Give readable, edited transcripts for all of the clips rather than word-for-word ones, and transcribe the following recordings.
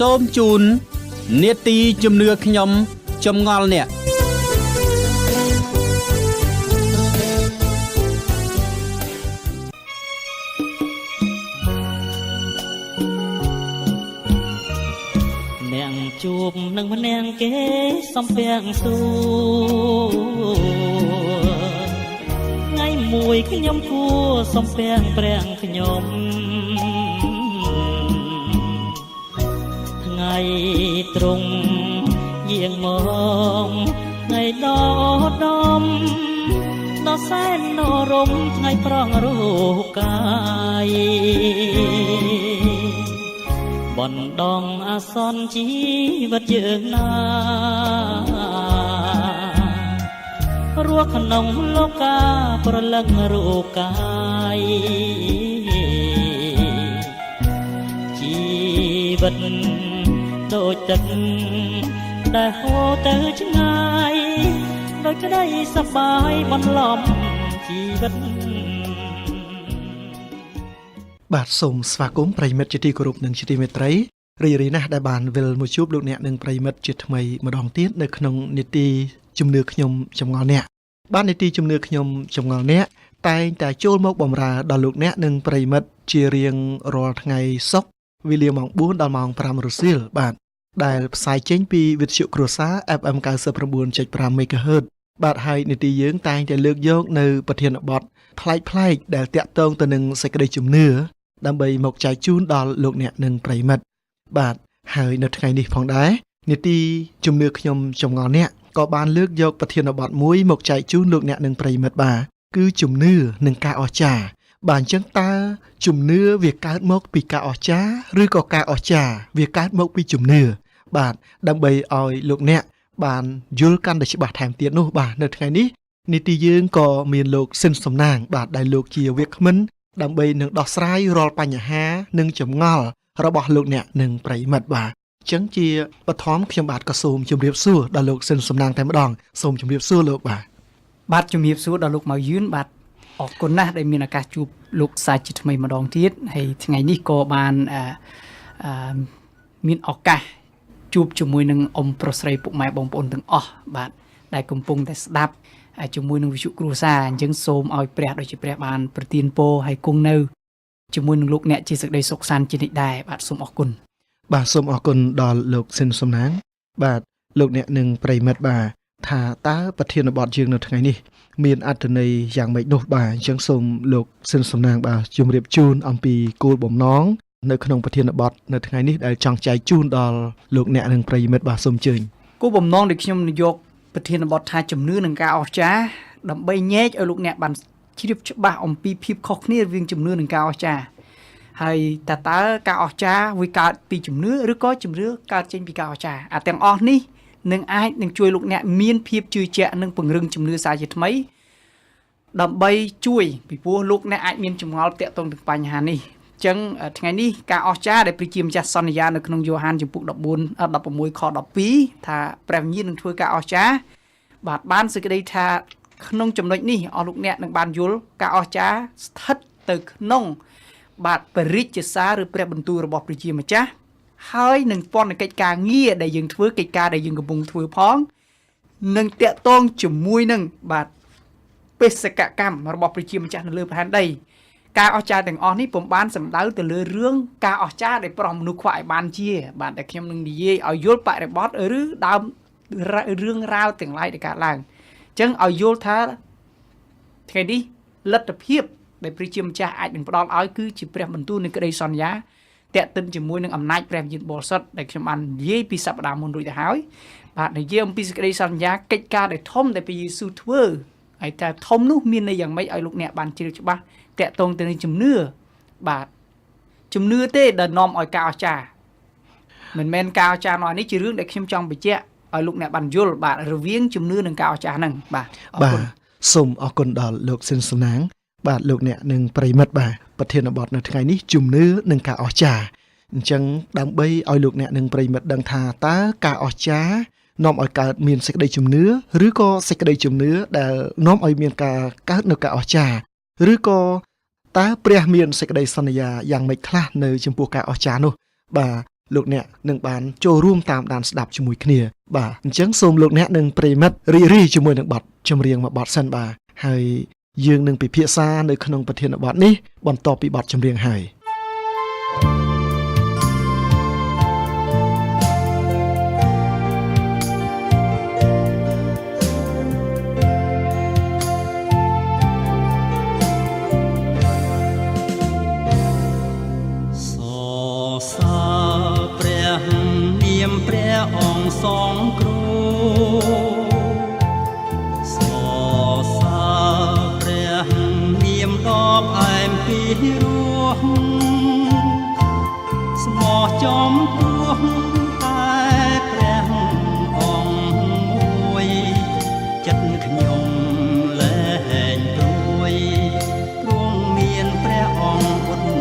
សូមជូននេតិជំនឿខ្ញុំចម្ងល់អ្នកអ្នកជួបនឹងម្នាក់គេសំពាំងសួរថ្ងៃមួយខ្ញុំគួរសំពាំងប្រាំងខ្ញុំថ្ងៃត្រង់យាងមកថ្ងៃដដំដល់សែននរមថ្ងៃប្រងរោកាយបណ្ដងអាសន្នជីវិតយើងណារស់ក្នុងលោកាប្រលឹងរោកាយជីវិតដូចទឹកដែលហូរទៅឆ្ងាយដោយក្តីសប្បាយបន្លំជីវិតបាទសូមស្វាគមន៍ប្រិយមិត្តជាទីគោរពនិងជាទីមេត្រីរីករាយណាស់ដែលបានវិលមកជួបលោកអ្នកនិងប្រិយមិត្តជាថ្មីម្ដងទៀតនៅក្នុងនីតិជំនឿខ្ញុំចម្ងល់អ្នកបាទនីតិជំនឿខ្ញុំចម្ងល់អ្នកតែងតែចូលមកបម្រើដល់លោកអ្នកនិងប្រិយមិត្តជារៀងរាល់ថ្ងៃសុក្រវេលាម៉ោង4ដល់ម៉ោង5រសៀលបាទដែលផ្សាយចេញពីវិទ្យុគ្រួសារ FM 99.5 MHz បាទហើយនីតិយើងតែងតែលើកយកនៅប្រធានបទប្លែកៗដែលតាក់ទងទៅនឹងសេចក្តីជំនឿដើម្បីមកចែកជូនដល់លោកអ្នកនិងប្រិយមិត្តបាទហើយនៅថ្ងៃនេះផងដែរនីតិជំនឿខ្ញុំចម្ងល់អ្នកក៏បានលើកយកប្រធានបទមួយមកចែកជូនលោកអ្នកនិងប្រិយមិត្តបាទគឺជំនឿនិងការអស្ចារ្យបាទអញ្ចឹងតើជំនឿវាកើតមកពីការអស្ចារ្យឬក៏ការអស្ចារ្យវាកើតមកពីជំនឿបាទដើម្បីឲ្យលោកអ្នកបានយល់កាន់តែច្បាស់ថែមទៀតនោះបាទនៅថ្ងៃនេះនីតិយើងក៏មានលោកស៊ិនសំណាងបាទដែលលោកជាវាគ្មិនដើម្បីនឹងដោះស្រាយរាល់បញ្ហានិងចម្ងល់របស់លោកអ្នកនិងប្រិយមិត្តបាទអញ្ចឹងជាបឋមខ្ញុំបាទក៏សូមជម្រាបសួរដល់លោកស៊ិនសំណាងតែម្ដងសូមជម្រាបសួរលោកបាទជម្រាបសួរដល់លោកម៉ៅយឿនបាទអរគុណណាស់ដែលមានឱកាសជួបលោកសាជាថ្មីម្ដងទៀតហើយថ្ងៃនេះក៏បានមានឱកាសជួបជាមួយនឹងអ៊ំប្រុសស្រីពុកម៉ែបងប្អូនទាំងអស់បាទដែលកំពុងតែស្ដាប់ជាមួយនឹងវិទ្យុគ្រួសារអញ្ចឹងសូមឲ្យព្រះដូចជាព្រះបានប្រទានពរឲ្យគង់នៅជាមួយនឹងលោកអ្នកជាសេចក្តីសុខសាន្តជានិច្ចដែរបាទសូមអរគុណបាទសូមអរគុណដល់លោកស៊ិនសំណាងបាទលោកអ្នកនិងប្រិយមិត្តបាទថាតើប្រធានបទយើងនៅថ្ងៃនេះមានអត្ថន័យយ៉ាងម៉េចនោះបាទអញ្ចឹងសូមលោកស៊ិនសំណាងបាទជម្រាបជូនអំពីគោលបំណងនៅក្នុងប្រធានបទនៅថ្ងៃនេះដែលចង់ចែកជូនដល់លោកអ្នកនិងប្រិយមិត្តបាទសូមអញ្ជើញគោលបំណងដែលខ្ញុំយកប្រធានបទថាជំនឿនិងការអស្ចារ្យដើម្បីញែកឲ្យលោកអ្នកបានជ្រាបច្បាស់អំពីភាពខុសគ្នារវាងជំនឿនិងការអស្ចារ្យហើយតើការអស្ចារ្យវាកើតពីជំនឿឬក៏ជំនឿកើតចេញពីការអស្ចារ្យទាំងអស់នេះនឹងអាចនឹងជួយលោកអ្នកមានភាពជឿជាក់និងពង្រឹងជំនឿសារជាថ្មីដើម្បីជួយពីព្រោះលោកអ្នកអាចមានចម្ងល់តាក់ទងនឹងបញ្ហានេះអញ្ចឹងថ្ងៃនេះការអស្ចារ្យដែលព្រះជាម្ចាស់សន្យានៅក្នុងយ៉ូហានជំពូក16 ខ 12ថាព្រះវិញ្ញាណនឹងធ្វើការអស្ចារ្យបាទបានសេចក្តីថាក្នុងចំណុចនេះអស់លោកអ្នកនឹងបានយល់ការអស្ចារ្យស្ថិតទៅក្នុងបាទបរិជ្ជសារឬព្រះបន្ទូលរបស់ព្រះជាម្ចាស់ហើយនឹងពន្ធកិច្ចការងារដែលយើងធ្វើកិច្ចការដែលយើងកំពុងធ្វើផងនឹងតាក់ទងជាមួយនឹងបាទបេសកកម្មរបស់ព្រះជាម្ចាស់នៅលើផែនដីការអស្ចារ្យទាំងអស់នេះពុំបានសំដៅទៅលើរឿងការអស្ចារ្យដែលប្រោះមនុស្សខ្វះឲ្យបានជាបាទតែខ្ញុំនឹងនិយាយឲ្យយល់បរិបទឬដើមរឿងរ៉ាវទាំងឡាយដែលកើតឡើងអញ្ចឹងឲ្យយល់ថាថ្ងៃនេះលទ្ធភាពដែលព្រះជាម្ចាស់អាចនឹងផ្ដល់ឲ្យគឺជាព្រះបន្ទូលនៃក្តីសន្យាតាក់ទិនជាមួយនឹងអំណាចព្រះវិញ្ញាណបរិសុទ្ធដែលខ្ញុំបាននិយាយពីសប្តាហ៍មុនរួចទៅហើយបាទនិយាយអំពីសេចក្តីសន្យាកិច្ចការដែលធំដែលព្រះយេស៊ូវធ្វើហើយតែធំនោះមានន័យយ៉ាងម៉េចឲ្យលោកអ្នកបានជ្រាបច្បាស់តាក់ទងទៅនឹងជំនឿបាទជំនឿទេដែលនាំឲ្យការអស្ចារ្យមិនមែនការអស្ចារ្យនោះនេះជារឿងដែលខ្ញុំចង់បញ្ជាក់ឲ្យលោកអ្នកបានយល់បាទរវាងជំនឿនិងការអស្ចារ្យហ្នឹងបាទអរគុណសូមអរគុណដល់លោកស៊ិនសំណាងបាទលោកអ្នកនិងប្រិយមិត្តបាទប្រធានបទនៅថ្ងៃនេះជំនឿនិងការអស្ចារ្យអញ្ចឹងដើម្បីឲ្យលោកអ្នកនិងប្រិយមិត្តដឹងថាតើការអស្ចារ្យនាំឲ្យកើតមានសេចក្តីជំនឿឬក៏សេចក្តីជំនឿដែលនាំឲ្យមានការកើតនៅការអស្ចារ្យឬក៏តើព្រះមានសេចក្តីសន្យាយ៉ាងម៉េចខ្លះនៅចំពោះការអស្ចារ្យនោះបាទ លោកអ្នកនឹងបានចូលរួមតាមដានស្ដាប់ជាមួយគ្នាបាទអញ្ចឹងសូមលោកអ្នកនឹងប្រិមិត្តរីជាមួយនឹងបទចម្រៀងមួយបទសិនបាទហើយយើងនឹងពិភាក្សានៅក្នុងប្រធានបទនេះបន្ទាប់ពីបទចម្រៀងហើយព្រះអង្គសងគ្រូសរសើរព្រះនាមដ៏ផ្អែមពីរោះស្មោះចំពោះតែព្រះអង្គមួយចិត្តខ្ញុំលែងព្រួយទ្រង់មានព្រះអង្គបុត្រ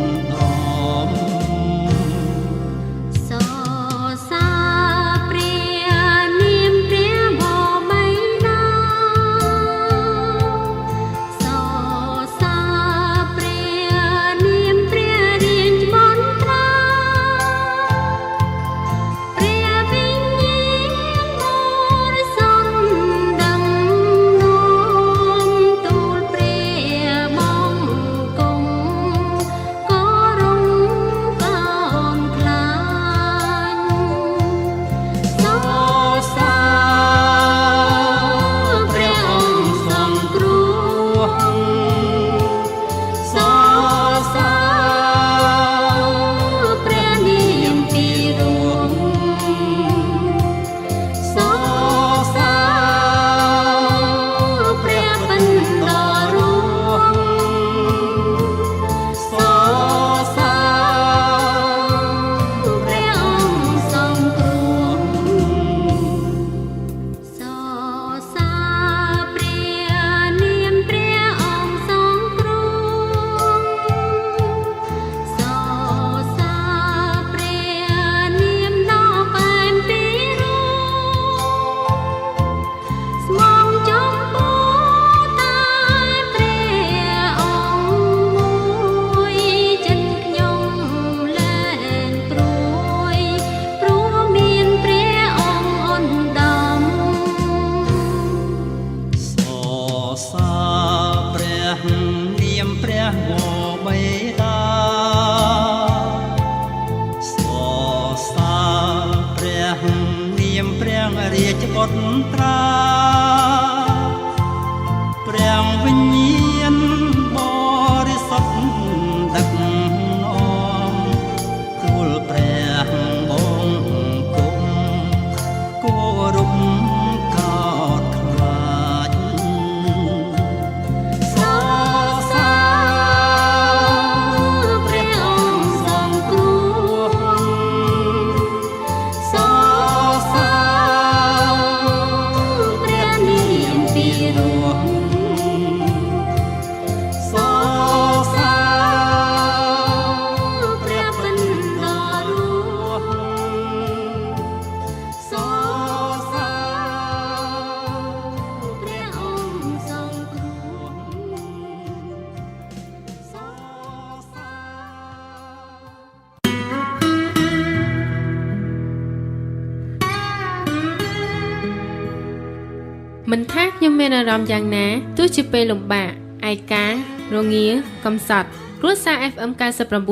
រាជបុត្រាព្រះវិញ្ញាណបរិសុទ្ធដឹកនាំទូលព្រះបង្គំគោរពកោតខ្លាចសរសើរព្រះអង្គសង្គ្រោះសរសើរព្រះនាមពីរោះសរសើរព្រះបណ្ដោរស់សរសើរព្រះអង្គសង្គ្រោះសរសើរ មិនថាខ្ញុំមានអារម្មណ៍យ៉ាងណាទោះជាពេលលំបាកឯការងាកំសត់គ្រួសារ FM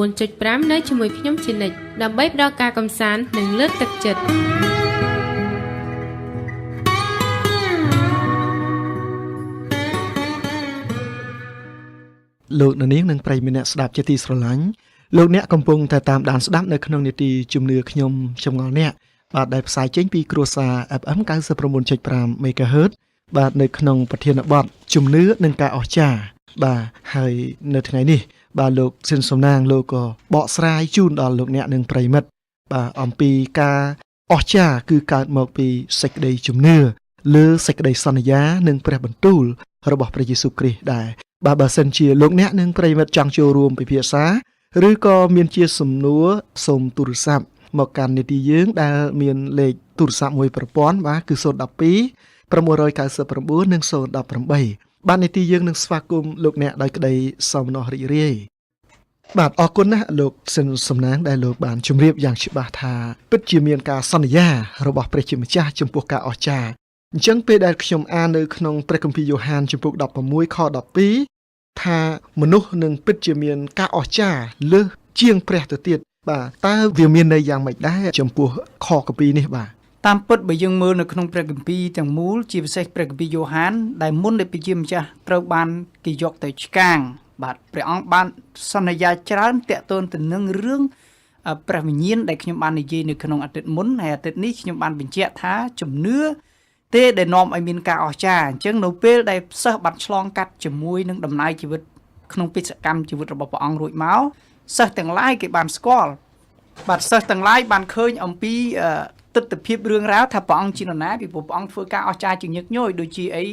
99.5 នៅជាមួយខ្ញុំជានិច្ចដើម្បីផ្ដល់ការកម្សាន្តនិងលើកទឹកចិត្ត លោកនាងនិងប្រិយមិត្តអ្នកស្ដាប់ជាទីស្រឡាញ់លោកអ្នកកំពុងតែតាមដានស្ដាប់នៅក្នុងនីតិជំនឿខ្ញុំចម្ងល់អ្នកបាទដែលផ្សាយចេញពីគ្រួសារ FM 99.5 MHz បាទនៅក្នុងប្រធានបទជំនឿនិងការអស្ចារ្យបាទហើយនៅថ្ងៃនេះបាទលោកស៊ិនសំណាងលោកក៏បកស្រាយជូនដល់លោកអ្នកនិងប្រិយមិត្តបាទអំពីការអស្ចារ្យគឺកើតមកពីសេចក្តីជំនឿលើសេចក្តីសន្យានិងព្រះបន្ទូលរបស់ព្រះយេស៊ូវគ្រីស្ទដែរបាទបើសិនជាលោកអ្នកនិងប្រិយមិត្តចង់ចូលរួមពិភាក្សាឬក៏មានជាសំណួរសូមទូរស័ព្ទមកកាន់នីតិយើងដែលមានលេខទូរស័ព្ទមួយប្រព័ន្ធបាទគឺ012 999និង018បាទនីតិយើងនឹងស្វាគមន៍លោកអ្នកដោយក្តីសោមនស្សរីករាយ បាទអរគុណណាស់លោកសិនសំណាងដែលលោកបានជម្រាបយ៉ាងច្បាស់ថាពិតជាមានការសន្យារបស់ព្រះជាម្ចាស់ចំពោះការអស្ចារ្យអញ្ចឹងពេលដែលខ្ញុំអាននៅក្នុងព្រះគម្ពីរយ៉ូហានជំពូក16ខ12ថាមនុស្សនឹងពិតជាមានការអស្ចារ្យលើសជាងព្រះទៅទៀតបាទតើវាមានន័យយ៉ាងម៉េចដែរចំពោះខគម្ពីរនេះបាទតាមពិតបើយើងមើលនៅក្នុងព្រះគម្ពីរទាំងមូលជាពិសេសព្រះគម្ពីរយ៉ូហានដែលមុនដែលព្រះជាម្ចាស់ត្រូវបានគេយកទៅឆ្កាងបាទព្រះអង្គបានសន្យាច្រើនតាក់ទងទៅនឹងរឿងព្រះវិញ្ញាណដែលខ្ញុំបាននិយាយនៅក្នុងអាទិត្យមុនហើយអាទិត្យនេះខ្ញុំបានបញ្ជាក់ថាជំនឿទេដែលនាំឲ្យមានការអស្ចារ្យអញ្ចឹងនៅពេលដែលសិស្សបានឆ្លងកាត់ជាមួយនឹងដំណើរជីវិតក្នុងបេសកកម្មជីវិតរបស់ព្រះអង្គរួចមកសិស្សទាំងឡាយគេបានស្គាល់បាទសិស្សទាំងឡាយបានឃើញអំពីទស្សនវិជ្ជារឿងរ៉ាវថាព្រះអង្គជានរណាពីព្រោះព្រះអង្គធ្វើការអស្ចារ្យជាញឹកញយដូចជាអី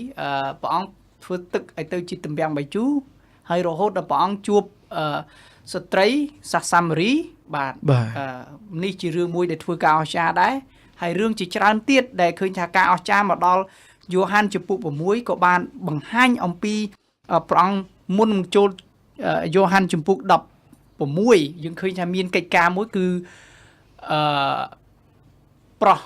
ព្រះអង្គធ្វើទឹកឲ្យទៅជាទំពាំងបាយជូរហើយរហូតដល់ព្រះអង្គជួបស្ត្រីសាសសាមារីបាទនេះជារឿងមួយដែលធ្វើការអស្ចារ្យដែរហើយរឿងជាច្រើនទៀតដែលឃើញថាការអស្ចារ្យមកដល់យ៉ូហានជំពូក6ក៏បានបង្ហាញអំពីព្រះអង្គមុននឹងចូលយ៉ូហានជំពូក16យើងឃើញថាមានកិច្ចការមួយគឺប្រុស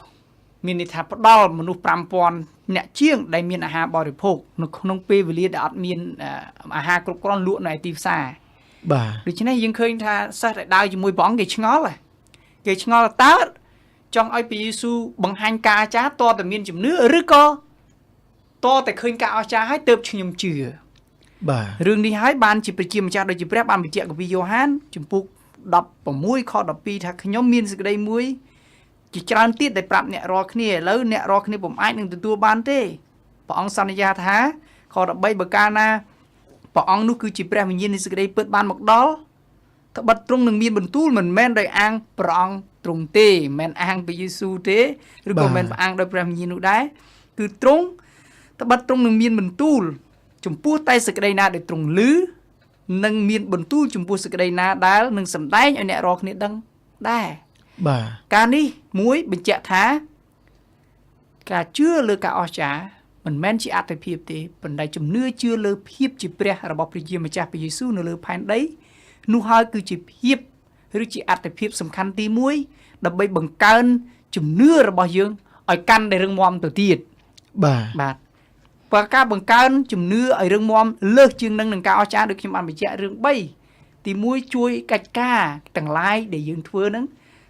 មានន័យថាផ្ដល់មនុស្ស 5,000 អ្នកជាងដែលមានអាហារបរិភោគនៅក្នុងពេលវេលាដែលអត់មានអាហារគ្រប់គ្រាន់លក់នៅទីផ្សារបាទដូច្នេះយើងឃើញថាសិស្សដែលដើរជាមួយព្រះអង្គគេឆ្ងល់តើចង់ឲ្យព្រះយេស៊ូវបង្ហាញការអស្ចារ្យតតែមានជំនឿឬក៏តតែឃើញការអស្ចារ្យហើយទើបខ្ញុំជឿបាទរឿងនេះហើយបានជាព្រះជាម្ចាស់ដូចជាព្រះបានបញ្ជាក់គម្ពីរយ៉ូហានជំពូក16ខ12ថាខ្ញុំមានសេចក្តីមួយជាច្រើនទៀតដែលប្រាប់អ្នករាល់គ្នាឥឡូវអ្នករាល់គ្នាពុំអាចនឹងទទួលបានទេព្រះអង្គសន្យាថាខ13បើកាលណាព្រះអង្គនោះគឺជាព្រះវិញ្ញាណនៃសេចក្តីពិតបានមកដល់ត្បិតទ្រង់នឹងមានបន្ទូលមិនមែនដោយអាងព្រះអង្គទ្រង់ទេមិនមែនអាងព្រះយេស៊ូវទេឬក៏មិនមែនអាងដោយព្រះវិញ្ញាណនោះដែរគឺទ្រង់ត្បិតទ្រង់នឹងមានបន្ទូលចំពោះតែសេចក្តីណាដែលទ្រង់ឮនឹងមានបន្ទូលចំពោះសេចក្តីណាដែលនឹងសម្ដែងឲ្យអ្នករាល់គ្នាដឹងដែរបាទការនេះមួយបញ្ជាក់ថាការជឿលើការអស្ចារ្យមិនមែនជាអត្តភាពទេប៉ុន្តែជំនឿជឿលើភាពជាព្រះរបស់ព្រះជាម្ចាស់ព្រះយេស៊ូវនៅលើផែនដីនោះហើយគឺជាភាពឬជាអត្តភាពសំខាន់ទី1ដើម្បីបង្កើនជំនឿរបស់យើងឲ្យកាន់តែរឹងមាំទៅទៀតបាទបើការបង្កើនជំនឿឲ្យរឹងមាំលើសជាងនឹងការអស្ចារ្យដូចខ្ញុំបានបញ្ជាក់រឿង3ទី1ជួយកិច្ចការទាំងឡាយដែលយើងធ្វើហ្នឹង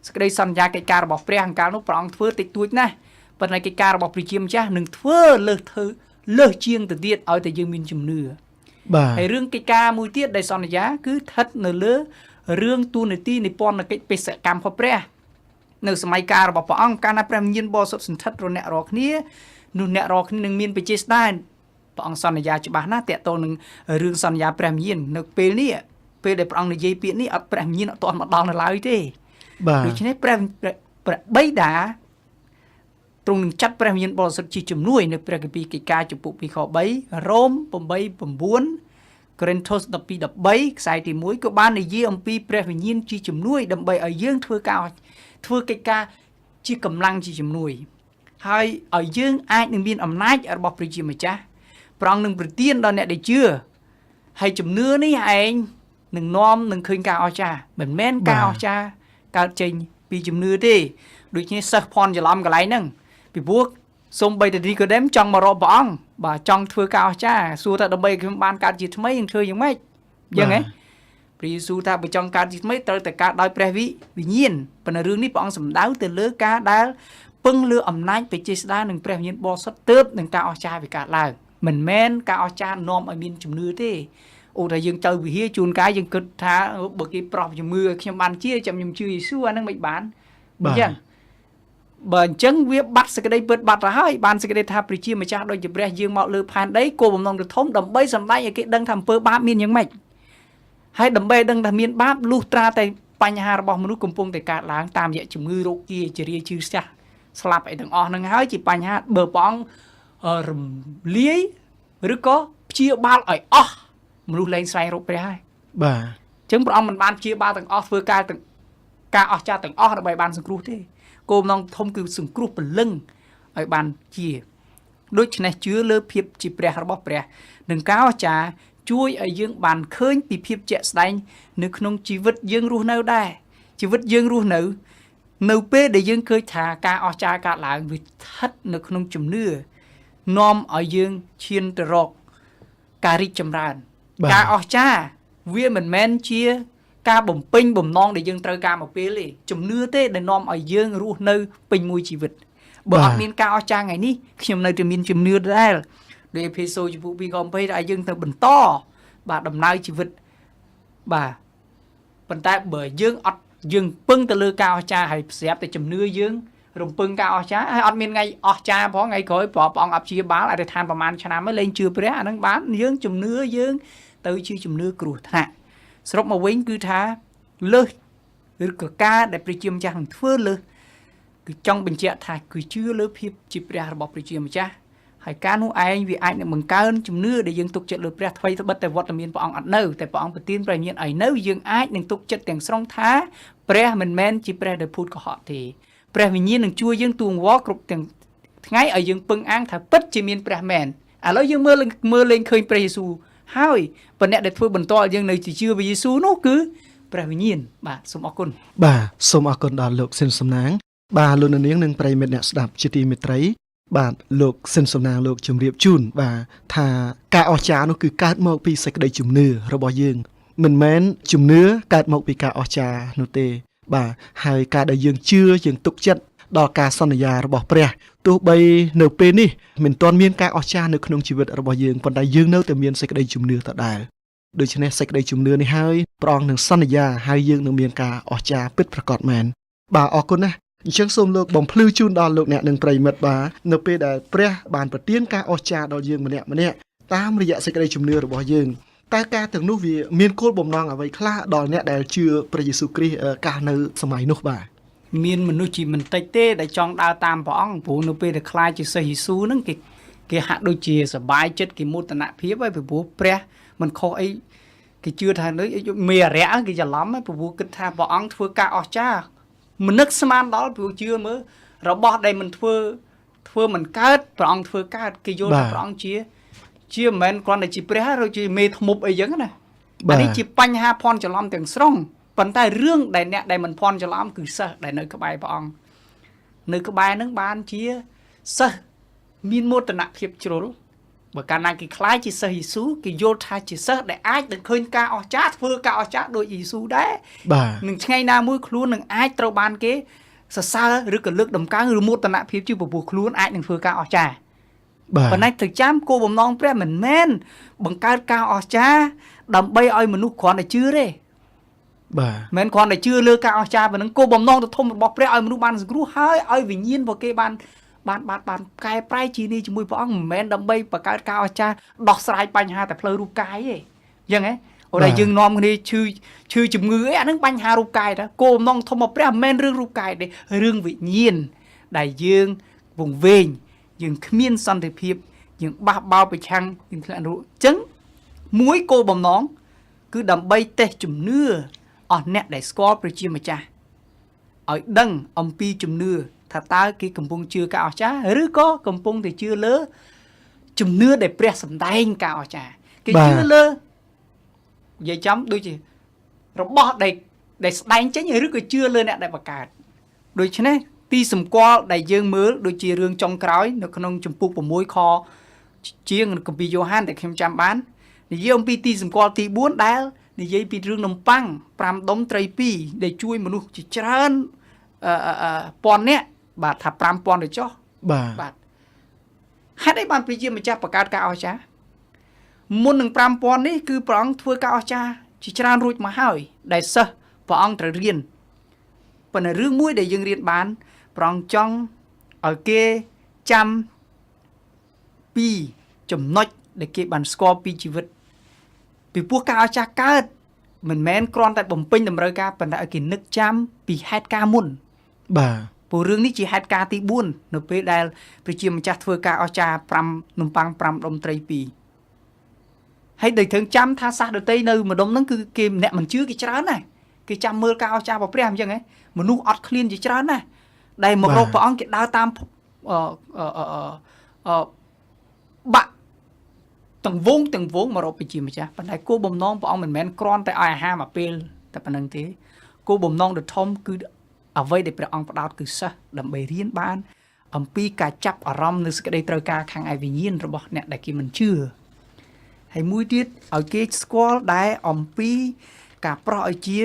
សេចក្តីសន្យាកិច្ចការរបស់ព្រះអង្កាលនោះព្រះអង្គធ្វើតិចតួចណាស់ប៉ុន្តែកិច្ចការរបស់ព្រះជាម្ចាស់នឹងធ្វើលើសជាងទៅទៀតឲ្យតែយើងមានជំនឿបាទហើយរឿងកិច្ចការមួយទៀតដែលសន្យាគឺស្ថិតនៅលើរឿងទូនាទីនិពន្ធកិច្ចបេសកកម្មរបស់ព្រះនៅសម័យកាលរបស់ព្រះអង្គកាលណាព្រះវិញ្ញាណបរិសុទ្ធសន្ធិដ្ឋរអ្នករាល់គ្នានោះអ្នករាល់គ្នានឹងមានបច្ចេស្តាព្រះអង្គសន្យាច្បាស់ណាស់តាក់ទងនឹងរឿងសន្យាព្រះវិញ្ញាណនៅពេលនេះពេលដែលព្រះអង្គនិយាយពាក្យនេះអត់ព្រះវិញ្ញាណអត់ទាន់មកដល់នៅឡើយទេដូច្នេះព្រះបិតាទ្រង់នឹងចាត់ព្រះវិញ្ញាណបរិសុទ្ធជាជំនួយនៅព្រះគម្ពីរកិច្ចការជំពូក2ខ3រ៉ូម8:9 កូរិនថូស12:13ខ្សែទី1ក៏បាននិយាយអំពីព្រះវិញ្ញាណជាជំនួយដើម្បីឲ្យយើងធ្វើកិច្ចការជាកម្លាំងជាជំនួយហើយឲ្យយើងអាចនឹងមានអំណាចរបស់ព្រះជាម្ចាស់ព្រះអង្គនឹងប្រទានដល់អ្នកដែលជឿហើយជំនឿនេះឯងនឹងនាំនឹងឃើញការអស្ចារ្យមិនមែនការអស្ចារ្យកើតចេញពីជំនឿទេដូច្នេះសិស្សភ័ន្តច្រឡំកន្លែងហ្នឹងពីព្រោះសូមបីតានីកូដេមចង់មករកព្រះអង្គបាទចង់ធ្វើការអស្ចារ្យសួរថាដើម្បីខ្ញុំបានកើតជាថ្មីនឹងធ្វើយ៉ាងម៉េចយ៉ាងហ៎ព្រះយេស៊ូវថាបើចង់កើតជាថ្មីត្រូវតែកើតដោយព្រះវិញ្ញាណប៉ុន្តែរឿងនេះព្រះអង្គសំដៅទៅលើការដែលពឹងលើអំណាចបច្ចេស្តានឹងព្រះវិញ្ញាណបរិសុទ្ធទើបនឹងការអស្ចារ្យវាកើតឡើងមិនមែនការអស្ចារ្យនាំឲ្យមានជំនឿទេអូថាយើងទៅវិហារជួនកាយយើងគិតថាបើគេប្រោះជំនឿឲ្យខ្ញុំបានជាចាំខ្ញុំជឿយេស៊ូវអាហ្នឹងមិនបានអញ្ចឹងបើអញ្ចឹងវាបាត់សេចក្តីពិតបាត់ទៅហើយបានសេចក្តីថាព្រះជាម្ចាស់ដូចជាព្រះយើងមកលើផែនដីគោលបំណងទៅធំដើម្បីសម្ដែងឲ្យគេដឹងថាអំពើបាបមានយ៉ាងម៉េចហើយដើម្បីដឹងថាមានបាបលុះត្រាតែបញ្ហារបស់មនុស្សកំពុងតែកើតឡើងតាមរយៈជំងឺរោគគាជរាជឿស្ទះស្លាប់អីទាំងអស់ហ្នឹងហើយជាបញ្ហាបើព្រះអង្គរំលាយឬក៏ព្យាបាលឲ្យអស់មនុស្សលែងស្វែងរកព្រះហើយបាទអញ្ចឹងព្រះអង្គមិនបានព្យាបាលទាំងអស់ធ្វើការអស្ចារ្យទាំងអស់ដើម្បីបានសង្គ្រោះទេគោលបំណងធំគឺសង្គ្រោះពលឹងឲ្យបានជាដូច្នេះជឿលើភាពជាព្រះរបស់ព្រះនឹងការអស្ចារ្យ ជួយឲ្យយើងបានឃើញពីភាពជាក់ស្ដែងនៅក្នុងជីវិតយើងរស់នៅដែរជីវិតយើងរស់នៅពេលដែលយើងឃើញថាការអស្ចារ្យកើតឡើងវាស្ថិតនៅក្នុងជំនឿនាំឲ្យយើងឈានទៅរកការរីកចម្រើនការអស្ចារ្យវាមិនមែនជាការបំពេញបំណងដែលយើងត្រូវការមកពេលទេជំនឿទេដែលនាំឲ្យយើងរស់នៅពេញមួយជីវិតបើអត់មានការអស្ចារ្យថ្ងៃនេះខ្ញុំនៅតែមានជំនឿដែរដោយអេភេសូចំពោះ2ខ20ឲ្យយើងទៅបន្តបាទដំណើរជីវិតបាទប៉ុន្តែបើយើងពឹងទៅលើការអស្ចារ្យហើយស្រាប់តែជំនឿយើងរំពឹងការអស្ចារ្យហើយអត់មានថ្ងៃអស្ចារ្យផងថ្ងៃក្រោយព្រះអង្គអព្យាបាលអធិដ្ឋានប្រហែលឆ្នាំហើយលែងជឿព្រះអាហ្នឹងបានយើងជំនឿយើងទៅជាជំនឿគ្រោះថ្នាក់សរុបមកវិញគឺថាលើសឬក៏ការដែលព្រះជាម្ចាស់នឹងធ្វើលើសគឺចង់បញ្ជាក់ថាគឺជឿលើភាពជាព្រះរបស់ព្រះជាម្ចាស់ហើយការនោះឯងវាអាចនឹងបង្កើនជំនឿដែលយើងទុកចិត្តលើព្រះថ្មីត្បិតតែវត្តមានព្រះអង្គអត់នៅតែព្រះអង្គប្រទានព្រះញាណឲ្យនៅយើងអាចនឹងទុកចិត្តទាំងស្រុងថាព្រះមិនមែនជាព្រះដែលភូតកុហកទេព្រះវិញ្ញាណនឹងជួយយើងទួងវល់គ្រប់ទាំងថ្ងៃឲ្យយើងពឹងអាងថាពិតជាមានព្រះមែនឥឡូវយើងមើលលេងឃើញព្រះយេស៊ូវហើយប៉ុន្តែអ្នកដែលធ្វើបន្តឲ្យយើងនៅជាជឿព្រះយេស៊ូវនោះគឺព្រះវិញ្ញាណបាទសូមអរគុណបាទសូមអរគុណដល់លោកសិនសំណាងបាទលោកនាងនិងប្រិយមិត្តអ្នកស្ដាប់ជាទីមេត្រីបាទលោកសិនសំណាងលោកជម្រាបជូនបាទថាការអស្ចារ្យនោះគឺកើតមកពីសេចក្តីជំនឿរបស់យើងមិនមែនជំនឿកើតមកពីការអស្ចារ្យនោះទេបាទហើយការដែលយើងជឿយើងទុកចិត្តដល់ការសន្យារបស់ព្រះទោះបីនៅពេលនេះមិនទាន់មានការអស្ចារ្យនៅក្នុងជីវិតរបស់យើងប៉ុន្តែយើងនៅតែមានសេចក្តីជំនឿដដែលដូច្នេះសេចក្តីជំនឿនេះហើយព្រះអង្គនឹងសន្យាហើយយើងនឹងមានការអស្ចារ្យពិតប្រាកដមែនបាទអរគុណណាស់អញ្ចឹងសូមលោកបំភ្លឺជូនដល់លោកអ្នកនិងប្រិយមិត្តបាទនៅពេលដែលព្រះបានប្រទានការអស្ចារ្យដល់យើងម្នាក់តាមរយៈសេចក្តីជំនឿរបស់យើងតើការទាំងនោះវាមានគោលបំណងអ្វីខ្លះដល់អ្នកដែលជឿព្រះយេស៊ូវគ្រីស្ទកាលនៅសម័យនោះបាទមានមនុស្សជាមិនតិចទេដែលចង់ដើរតាមព្រះអង្គព្រោះនៅពេលដែលខ្លាចជាសិស្សយេស៊ូវហ្នឹងគេហាក់ដូចជាសប្បាយចិត្តគេមោទនភាពហើយពីព្រោះព្រះមិនខុសអីគេជឿថានៅមេអរិយគេច្រឡំហើយពីព្រោះគិតថាព្រះអង្គធ្វើការអស្ចារ្យមិននឹកស្មានដល់ព្រោះជឿមើលរបស់ដែលមិនធ្វើមិនកើតព្រះអង្គធ្វើកើតគេយល់ថាព្រះអង្គជាមិនមែនគ្រាន់តែជាព្រះឬជាមេធ្មប់អីចឹងណាអានេះជាបញ្ហាភ័ន្តច្រឡំទាំងស្រុងប៉ុន្តែរឿងដែលអ្នកដែលមិនភ័ន្តច្រឡំគឺសិស្សដែលនៅក្បែរព្រះអង្គនៅក្បែរនឹងបានជាសិស្សមានមោទនភាពជ្រុលបើកាលណាគេខ្លាចជាសិស្សយេស៊ូវគេយល់ថាជាសិស្សដែលអាចនឹងឃើញការអស្ចារ្យធ្វើការអស្ចារ្យដូចយេស៊ូវដែរនឹងថ្ងៃណាមួយខ្លួននឹងអាចត្រូវបានគេសរសើរឬក៏លើកដំកើងឬមោទនភាពជាពពោះខ្លួនអាចនឹងធ្វើការអស្ចារ្យប៉ុន្តែត្រូវចាំគោលបំណងព្រះមិនមែនបង្កើតការអស្ចារ្យដើម្បីឲ្យមនុស្សគ្រាន់តែជឿទេបាទមិនគ្រាន់តែជឿលើការអស្ចារ្យប៉ុណ្ណឹងគោលបំណងទៅធំរបស់ព្រះឲ្យមនុស្សបានសង្គ្រោះហើយឲ្យវិញ្ញាណរបស់គេបានកែប្រែជានេះជាមួយព្រះអង្គមិនមែនដើម្បីបង្កើតការអស្ចារ្យដោះស្រាយបញ្ហាតែផ្លូវរូបកាយទេអញ្ចឹងហ៎អូដែលយើងនាំគ្នាឈឺជំងឺអីអាហ្នឹងបញ្ហារូបកាយដែរគោលបំណងធំរបស់ព្រះមិនមែនរឿងរូបកាយទេរឿងវិញ្ញាណដែលយើងវង្វេងយើងគ្មានសន្តិភាពយើងបះបោរប្រឆាំងយើងធ្លាក់នរកអញ្ចឹងមួយគោលបំណងគឺដើម្បីតេស្តជំនឿអស់អ្នកដែលស្គាល់ព្រះជាម្ចាស់ឲ្យដឹងអំពីជំនឿថាតើគេកំពុងជឿការអស្ចារ្យឬក៏កំពុងតែជឿលើជំនឿដែលព្រះសម្ដែងការអស្ចារ្យគេជឿលើនិយាយចំដូចជារបស់ដែលស្ដែងចេញឬក៏ជឿលើអ្នកដែលបង្កើតដូច្នេះទីសម្គាល់ដែលយើងមើលដូចជារឿងចុងក្រោយនៅក្នុងជំពូក6ខជាងគម្ពីរយ៉ូហានដែលខ្ញុំចាំបាននិយាយអំពីទីសម្គាល់ទី4ដែលនិយាយពីរឿងនំប៉័ង5ដុំត្រី2ដែលជួយមនុស្សជាច្រើនពាន់នាក់បាទថា 5000 ទៅចុះបាទហេតុអីបានព្រះជាម្ចាស់បង្កើតការអស្ចារ្យមុននឹង 5000 នេះគឺព្រះអង្គធ្វើការអស្ចារ្យជាច្រើនរួចមកហើយដែលសិស្សព្រះអង្គត្រូវរៀនប៉ុន្តែរឿងមួយដែលយើងរៀនបានព្រះអង្គចង់ឲ្យគេចាំពីចំណុចដែលគេបានស្គាល់ពីជីវិតពីព្រោះការអស្ចារ្យកើតមិនមែនគ្រាន់តែបំពេញតម្រូវការប៉ុន្តែឲ្យគេនឹកចាំពីហេតុការណ៍មុនបាទព្រោះរឿងនេះជាហេតុការណ៍ទី4នៅពេលដែលព្រះជាម្ចាស់ធ្វើការអស្ចារ្យ5នំប៉័ង5ដុំត្រី2ហើយដោយត្រូវចាំថាសាសដតីនៅម្ដុំហ្នឹងគឺគេម្នាក់មិនជឿគេច្រើនណាស់គេចាំមើលការអស្ចារ្យរបស់ព្រះអញ្ចឹងហ៎មនុស្សអត់ឃ្លានជាច្រើនណាស់ដែលមករកព្រះអង្គគេដើរតាមបាក់ ទាំងវងមករកពីជាម្ចាស់ប៉ុន្តែគោលបំណងព្រះអង្គមិនមែនគ្រាន់តែឲ្យអាហារមកពេលតែប៉ុណ្្នឹងទេគោលបំណងដ៏ធំគឺអ្វីដែលព្រះអង្គផ្ដោតគឺសិស្សដើម្បីរៀនបានអំពីការចាប់អារម្មណ៍នៅសេចក្តីត្រូវការខាងឯវិញ្ញាណរបស់អ្នកដែលគេមិនជឿហើយមួយទៀតឲ្យគេស្គាល់ដែរអំពីការប្រោះឲ្យជា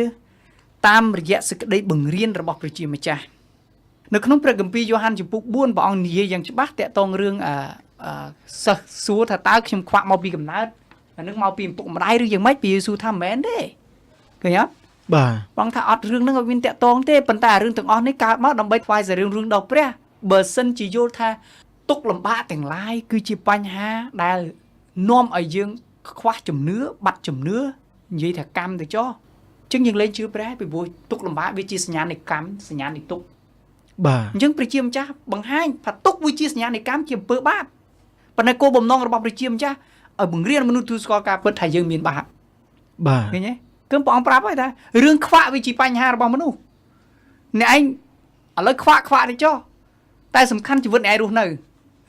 តាមរយៈសេចក្តីបង្រៀនរបស់ព្រះជាម្ចាស់នៅក្នុងព្រះគម្ពីរយ៉ូហានចំពុក4ព្រះអង្គនិយាយយ៉ាងច្បាស់តាក់ទងរឿងសិស្សសួរថាតើខ្ញុំខ្វាក់មកពីកំណើតអានឹងមកពីឪពុកម្ដាយឬយ៉ាងម៉េចពីយេស៊ូវថាមិនមែនទេឃើញអត់បាទបងថាអត់រឿងហ្នឹងឲ្យមានតាក់ទងទេប៉ុន្តែរឿងទាំងអស់នេះកើតមកដើម្បីថ្វាយសាររឿងដល់ព្រះបើសិនជាយល់ថាទុកលំបាកទាំងឡាយគឺជាបញ្ហាដែលនាំឲ្យយើងខ្វះជំនឿបាត់ជំនឿនិយាយថាកម្មទៅចុះអញ្ចឹងយើងលែងជឿព្រះពីព្រោះទុកលំបាកវាជាសញ្ញានៃកម្មសញ្ញានៃទុកបាទអញ្ចឹងព្រះជាម្ចាស់បង្ហាញថាទុកវាជាសញ្ញានៃកម្មជាអំពើបាបប៉ុន្តែគោលបំណងរបស់ព្រះជាម្ចាស់ឲ្យបង្រៀនមនុស្សទូស្គាល់ការពិតថាយើងមានបាបបាទឃើញទេគឺព្រះអង្គប្រាប់ហើយថារឿងខ្វាក់វាជាបញ្ហារបស់មនុស្សអ្នកឯងឥឡូវខ្វាក់ទៅចុះតែសំខាន់ជីវិតអ្នកឯងរស់នៅ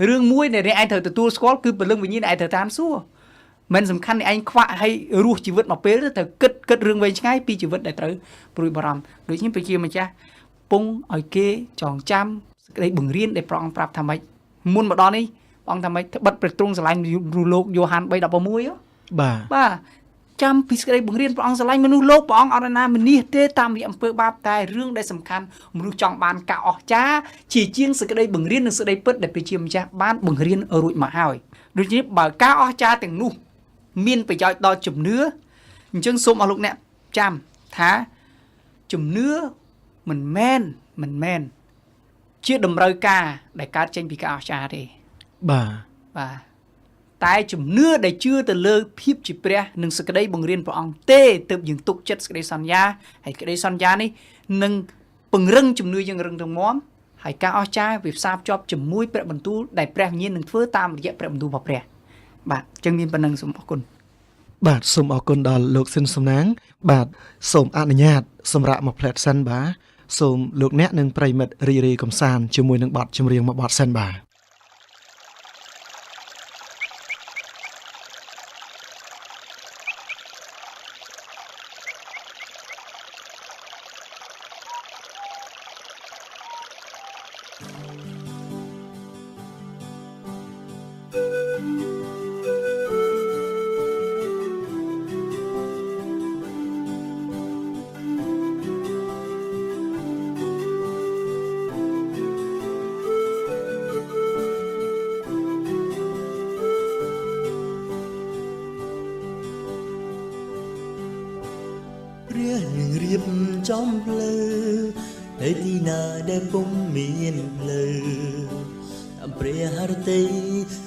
រឿងមួយដែលអ្នកឯងត្រូវទទួលស្គាល់គឺព្រលឹងវិញ្ញាណឯងត្រូវតាមសួរមិនសំខាន់អ្នកឯងខ្វាក់ឲ្យរស់ជីវិតមកពេលទៅគិតរឿងវែងឆ្ងាយពីជីវិតដែលត្រូវព្រួយបារម្ភដូចនេះព្រះជាម្ចាស់ពងឲ្យគេចងចាំសេចក្តីបង្រៀនដែលព្រះអង្គប្រាប់ថាម៉េចមុនមកដល់នេះព្រះអង្គថាម៉េចបិទព្រះទ្រង់ស្រឡាញ់លោកយ៉ូហាន 3:16 បាទចាំពីសេចក្តីបង្រៀនព្រះអង្គស្រឡាញ់មនុស្សលោកព្រះអង្គអត់ណាមនីទេតាមរយៈអំពើបាបតែរឿងដែលសំខាន់មនុស្សចង់បានការអស្ចារ្យជាជាងសេចក្តីបង្រៀននិងសេចក្តីពិតដែលព្រះជាម្ចាស់បានបង្រៀនរួចមកហើយដូចនេះបើការអស្ចារ្យទាំងនោះមានប្រយោជន៍ដល់ជំនឿអញ្ចឹងសូមអស់លោកអ្នកចាំថាជំនឿមិនមែនជាតម្រូវការដែលកើតចេញពីការអស្ចារ្យទេបាទតែជំនឿដែលជឿទៅលើភាពជាព្រះនិងសេចក្តីបង្រៀនព្រះអង្គទេទើបយើងទុកចិត្តសេចក្តីសន្យាហើយសេចក្តីសន្យានេះនឹងពង្រឹងជំនឿយើងរឹងរឹងមាំហើយការអស្ចារ្យវាផ្សារភ្ជាប់ជាមួយព្រះបន្ទូលដែលព្រះវិញ្ញាណនឹងធ្វើតាមរយៈព្រះបន្ទូលរបស់ព្រះបាទអញ្ចឹងមានប៉ុណ្ណឹងសូមអរគុណបាទសូមអរគុណដល់លោកស៊ិនសំណាងបាទសូមអនុញ្ញាតសម្រាប់មកផ្លែតសិនបាទសូមលោកអ្នកនិងប្រិមិត្តរីកំសាន្តជាមួយនឹងបទចម្រៀងមួយបទសិនបាទនឹងរៀបចំផ្លូវនៅទីណាដែលពុំមានផ្លូវតាមព្រះハរតី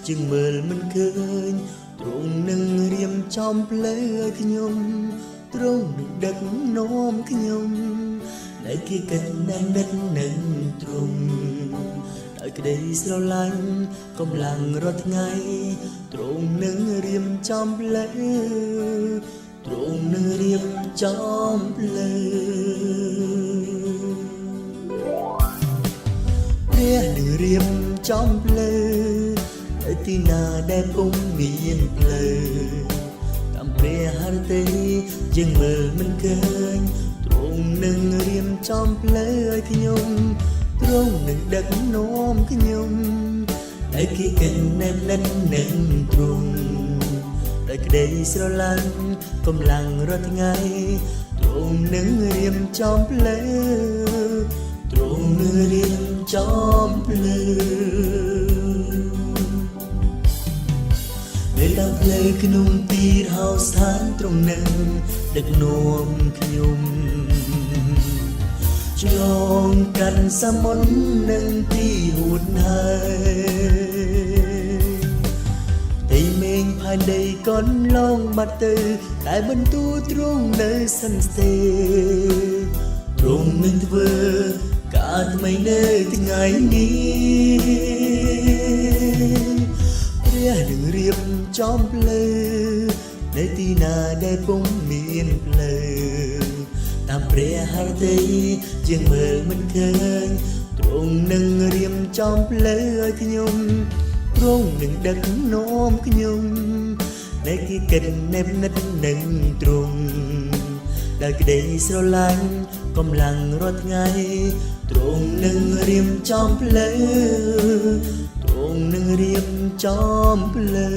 จึงមើលមិនឃើញទ្រង់នឹងរៀបចំផ្លូវឲ្យខ្ញុំទ្រង់នឹងដឹកនាំខ្ញុំដែលគេកិនណាស់និតនឹងទ្រង់ដោយក្តីស្រឡាញ់កំឡាំងរាល់ថ្ងៃទ្រង់នឹងរៀបចំផ្លូវទ្រង់នឹងរៀបចំផ្លូវព្រះនឹងរៀបចំផ្លូវនៅទីណាដែលពុំមានផ្លូវតាមព្រះハរតីយើងមើលមិនឃើញទ្រង់នឹងរៀបចំផ្លូវឲ្យខ្ញុំទ្រង់នឹងដឹកនាំខ្ញុំដែលគេកិនណែបនិតនឹងទ្រង់ដោយក្តីស្រឡាញ់កំឡាំងរាល់ថ្ងៃទ្រង់នឹងរៀបចំផ្លូវទ្រង់នឹងរៀបចំផ្លូវពេលតាមផ្លូវក្នុងទីរហោស្ថានទ្រង់នឹងដឹកនាំខ្ញុំឆ្លងកាត់សមុទ្រនឹងទីហួតហើយមេឃផែនដីកូនឡងបាត់ទៅតែបន្ទូលទ្រង់នៅសិនស្ទេទ្រង់នឹងធ្វើការថ្មីនៅថ្ងៃនេះព្រះនឹងរៀបចំផ្លូវនៅទីណាដែលពុំមានផ្លូវតាមព្រះハរតីយើងមើលមិនឃើញទ្រង់នឹងរៀបចំផ្លូវឲ្យខ្ញុំទ្រង់នឹងដឹកនាំខ្ញុំ ในที่กันเน็บนัดหนึ่งตรงได้กระเดยสระลังกำลังรถไงตรงหนึ่งเรียมจอมเพลอตรงหนึ่งเรียมจอมเพลอ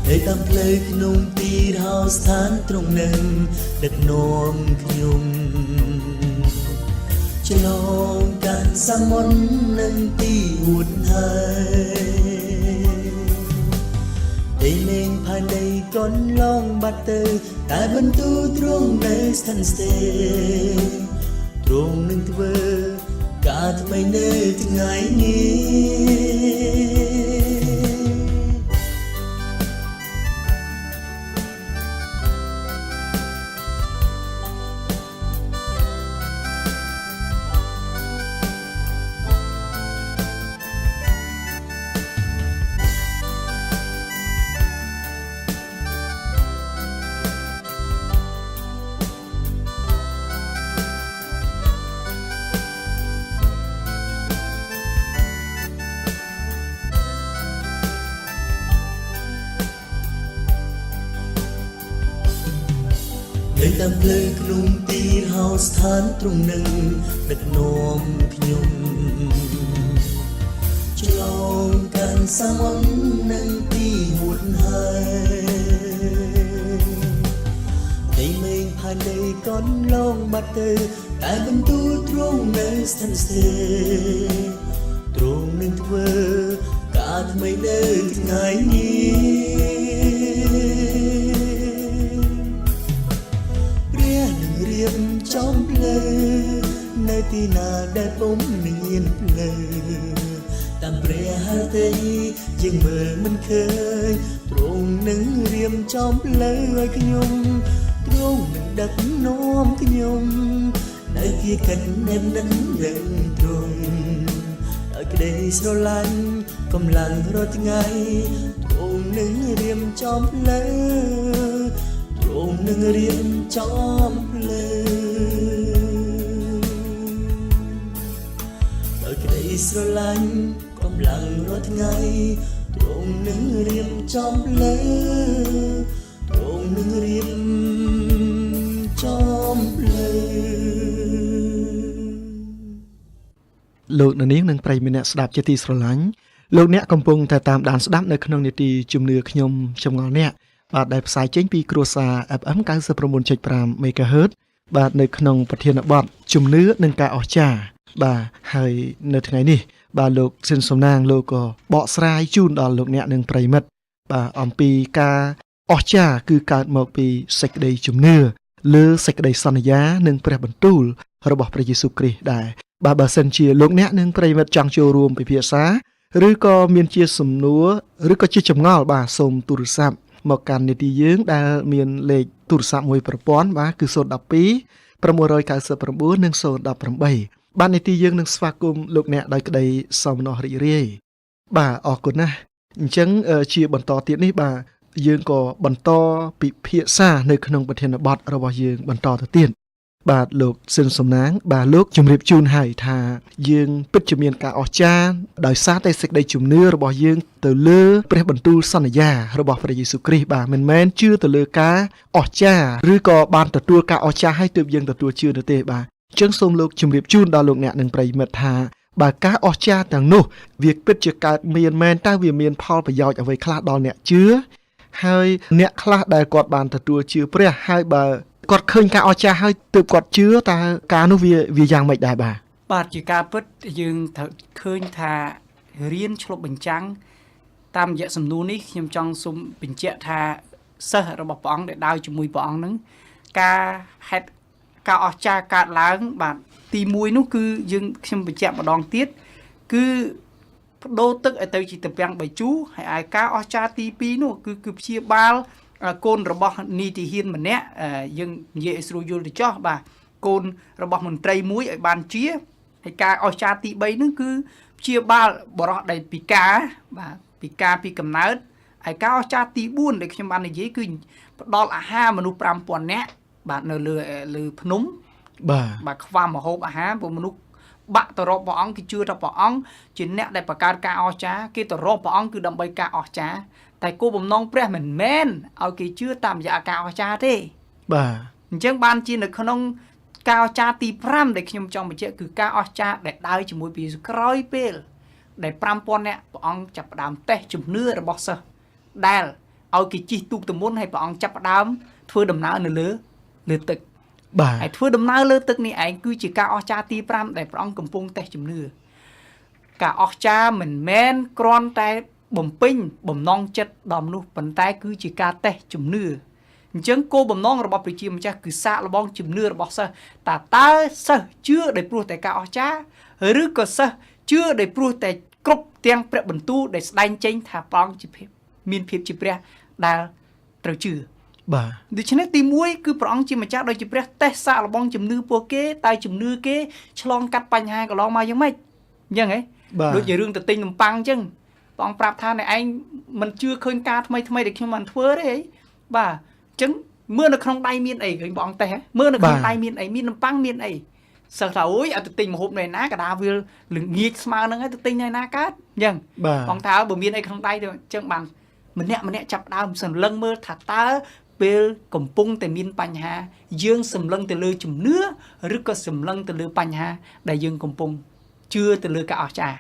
ในตามเพลงขนมตีเท้าสถานตรงหนึ่งดักนมขยมฉลองการสมนหนึ่งตีหุ่นหายได้เล่งภายในก้อนลองบัตเตอร์แต่บรรทุตรงในสถานสเตย์ตรงหนึ่งเธอกาทำไมเนื้อถึงไงนี้ในตามเพลงขนมตีเท้าสถานตรงหนึ่งดักนมขยมฉลองการสมนหนึ่งตีหุ่นหายได้เม่งภายในก้อนลองบัตเตอร์แต่บรรทุตรงในสถานสเตย์ตรงหนึ่งเธอกาทำไมเนื้อถึงไงนี้เรียมจอมเพลอในที่นาได้ผมเนียนเพลอตามเปรียหาเตยยังเมื่อมันเคยตรงหนึ่งเรียมจอมเพลอขยมตรงหนึ่งดักน้อมขยมในที่กันแนบนั้นเดินตรงได้กระเดยสระลังกำลังรถไงตรงหนึ่งเรียมจอมเพลอตรงหนึ่งเรียมจอมเพลอได้กระเดยสระลังกำลังรถไงตรงหนึ่งเรียมจอมเพลอตรงหนึ่งเรียมจอมเพลอលោកនាងនឹងប្រិយមិត្តអ្នកស្ដាប់ជាទីស្រឡាញ់លោកអ្នកកំពុងតែតាមដានស្ដាប់នៅក្នុងនីតិជំនឿខ្ញុំចម្ងល់អ្នកបាទដែលផ្សាយចេញពីគ្រួសារ FM 99.5 MHz បាទនៅក្នុងប្រធានបទជំនឿនិងការអស្ចារ្យបាទហើយនៅថ្ងៃនេះបាទលោកស៊ិនសំណាងលោកក៏បកស្រាយជូនដល់លោកអ្នកនិងប្រិយមិត្តបាទអំពីការអស្ចារ្យគឺកើតមកពីសេចក្តីជំនឿលើសេចក្តីសន្យានិងព្រះបន្ទូលរបស់ព្រះយេស៊ូវគ្រីស្ទដែរបាទបើសិនជាលោកអ្នកនិងប្រិយមិត្តចង់ចូលរួមពិភាក្សាឬក៏មានជាសំណួរឬក៏ជាចម្ងល់បាទសូមទូរស័ព្ទមកកាន់នីតិយើងដែលមានលេខទូរស័ព្ទមួយប្រព័ន្ធបាទគឺ012 999និង018បាទនីតិយើងនឹងស្វាគមន៍លោកអ្នកដោយក្តីសោមនស្សរីករាយបាទអរគុណណាស់អញ្ចឹងជាបន្តទៀតនេះបាទយើងក៏បន្តពិភាក្សានៅក្នុងប្រធានបទរបស់យើងបន្តទៅទៀតបាទលោកស៊ិនសំណាងបាទលោកជម្រាបជូនឲ្យថាយើងពិតជាមានការអស្ចារ្យដោយសារតែសេចក្តីជំនឿរបស់យើងទៅលើព្រះបន្ទូលសន្យារបស់ព្រះយេស៊ូវគ្រីស្ទបាទមិនមែនជឿទៅលើការអស្ចារ្យឬក៏បានទទួលការអស្ចារ្យឲ្យទើបយើងទទួលជឿនោះទេបាទអញ្ចឹងសូមលោកជម្រាបជូនដល់លោកអ្នកនិងប្រិយមិត្តថាបើការអស្ចារ្យទាំងនោះវាពិតជាកើតមានមែនតើវាមានផលប្រយោជន៍អ្វីខ្លះដល់អ្នកជឿហើយអ្នកខ្លះដែលគាត់បានទទួលជឿព្រះហើយបើគាត់ឃើញការអស្ចារ្យហើយទើបគាត់ជឿតើការនោះវាយ៉ាងម៉េចដែរបាទជាការពិតយើងត្រូវឃើញថារៀនឆ្លុះបញ្ចាំងតាមរយៈសំណួរនេះខ្ញុំចង់សូមបញ្ជាក់ថាសិស្សរបស់ព្រះអង្គដែលដើរជាមួយព្រះអង្គហ្នឹងការអស្ចារ្យកើតឡើងបាទទី1នោះគឺខ្ញុំបញ្ជាក់ម្ដងទៀតគឺបដូរទឹកឲ្យទៅជាទំពាំងបាយជូរហើយឯការអស្ចារ្យទី2នោះគឺព្យាបាលកូនរបស់នីតិហ៊ានម្នាក់យើងនិយាយឲ្យស្រួលយល់ទៅចោះបាទកូនរបស់មន្ត្រីមួយឲ្យបានជាហើយការអស្ចារ្យទី3នោះគឺព្យាបាលបរិសុទ្ធដែលពិការបាទពិការពីកំណើតហើយការអស្ចារ្យទី4ដែលខ្ញុំបាននិយាយគឺផ្ដល់អាហារមនុស្ស 5000 នាក់បាទនៅលើភ្នំបាទខ្វះម្ហូបអាហារព្រោះមនុស្ស បាក់ទៅរកព្រះអង្គគេជឿថាព្រះអង្គជាអ្នកដែលបង្កើតការអស្ចារ្យគេទៅរកព្រះអង្គគឺដើម្បីការអស្ចារ្យតែគោលបំណងព្រះមិនមែនឲ្យគេជឿតាមរយៈការអស្ចារ្យទេ បាទ អញ្ចឹងបានជានៅក្នុងការអស្ចារ្យទី5ដែលខ្ញុំចង់បញ្ជាក់គឺការអស្ចារ្យដែលដើរជាមួយព្រះយេស៊ូវក្រោយពេលដែល 5000 នាក់ព្រះអង្គចាប់ផ្ដើមតេស្តជំនឿរបស់សិស្សដែលឲ្យគេជិះទូកទម្ងន់ហើយព្រះអង្គចាប់ផ្ដើមធ្វើដំណើរនៅលើទឹក បាទ ហើយធ្វើដំណើរលើទឹកនេះឯងគឺជាការអស្ចារ្យទី5ដែលព្រះអង្គកំពុងតេស្តជំនឿការអស្ចារ្យមិនមែនគ្រាន់តែបំពេញបំណងចិត្តដល់មនុស្សប៉ុន្តែគឺជាការតេស្តជំនឿអញ្ចឹងគោលបំណងរបស់ព្រះជាម្ចាស់គឺសាកល្បងជំនឿរបស់សិស្សតើសិស្សជឿដោយព្រោះតែការអស្ចារ្យឬក៏សិស្សជឿដោយព្រោះតែគ្រប់ទាំងព្រះបន្ទូលដែលស្ដែងចេញថាព្រះអង្គជាភាពមានភាពជាព្រះដែលត្រូវជឿ បាទ ដូច្នេះទី1គឺព្រះអង្គជាម្ចាស់ដោយជាព្រះតេស្តសាកល្បងជំនឿពួកគេតែជំនឿគេឆ្លងកាត់បញ្ហាកន្លងមកយ៉ាងម៉េចអញ្ចឹងហ៎ដូចជារឿងទៅទិញនំប៉័ងអញ្ចឹងព្រះអង្គប្រាប់ថាអ្នកឯងមិនជឿឃើញការថ្មីដែលខ្ញុំបានធ្វើទេបាទអញ្ចឹងមើលនៅក្នុងដៃមានអីឃើញព្រះអង្គតេស្តមើលនៅក្នុងដៃមានអីមាននំប៉័ងមានអីសិស្សថាអូយឲ្យទៅទិញម្ហូបនៅណាកដាវាលងាកស្មើហ្នឹងហើយទៅទិញនៅណាកើតអញ្ចឹងព្រះអង្គថាបើមានអីក្នុងដៃទៅអញ្ចឹងបានម្នាក់ចាប់ដើមសម្លឹងមើលថាតើពេលកំពុងតែមានបញ្ហាយើងសម្លឹងទៅលើជំនឿឬក៏សម្លឹងទៅលើបញ្ហាដែលយើងកំពុងជឿទៅលើការអស្ចារ្យ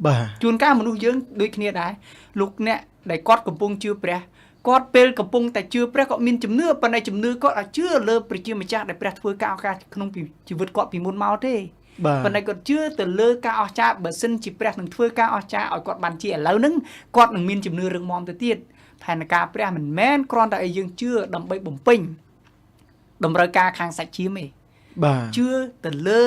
បាទ ជួនកាលមនុស្សយើងដូចគ្នាដែរលោកអ្នកដែលគាត់កំពុងជឿព្រះគាត់ពេលកំពុងតែជឿព្រះគាត់មានជំនឿប៉ុន្តែជំនឿគាត់អាចជឿលើព្រះជាម្ចាស់ដែលព្រះធ្វើការអស្ចារ្យក្នុងជីវិតគាត់ពីមុនមកទេ បាទ ប៉ុន្តែគាត់ជឿទៅលើការអស្ចារ្យបើសិនជាព្រះនឹងធ្វើការអស្ចារ្យឲ្យគាត់បានជាឥឡូវហ្នឹងគាត់នឹងមានជំនឿរឹងមាំទៅទៀតផែនការព្រះមិនមែនគ្រាន់តែឲ្យយើងជឿដើម្បីបំពេញតម្រូវការខាងសាច់ឈាមទេ បាទ ជឿទៅលើ